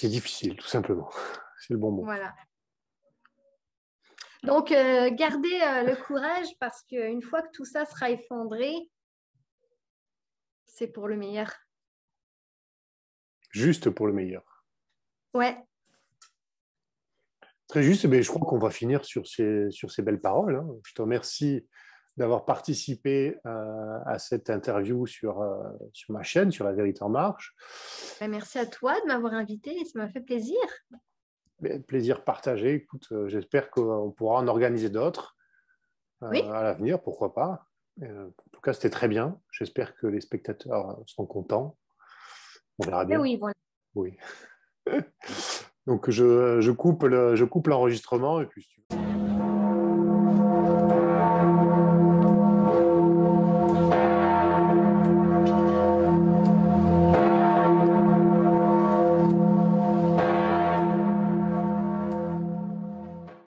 difficile, tout simplement. C'est le bon mot. Voilà. Donc, gardez le courage parce qu'une fois que tout ça sera effondré, c'est pour le meilleur. Juste pour le meilleur. Ouais. Très juste, mais je crois qu'on va finir sur ces belles paroles. Hein. Je te remercie d'avoir participé à cette interview sur ma chaîne, sur La Vérité en Marche. Merci à toi de m'avoir invité, ça m'a fait plaisir. Plaisir partagé. Écoute, j'espère qu'on pourra en organiser d'autres Oui. à l'avenir, pourquoi pas. En tout cas, c'était très bien. J'espère que les spectateurs sont contents. On verra Mais bien. oui, voilà. Oui. Donc, je coupe l'enregistrement et puis si tu veux.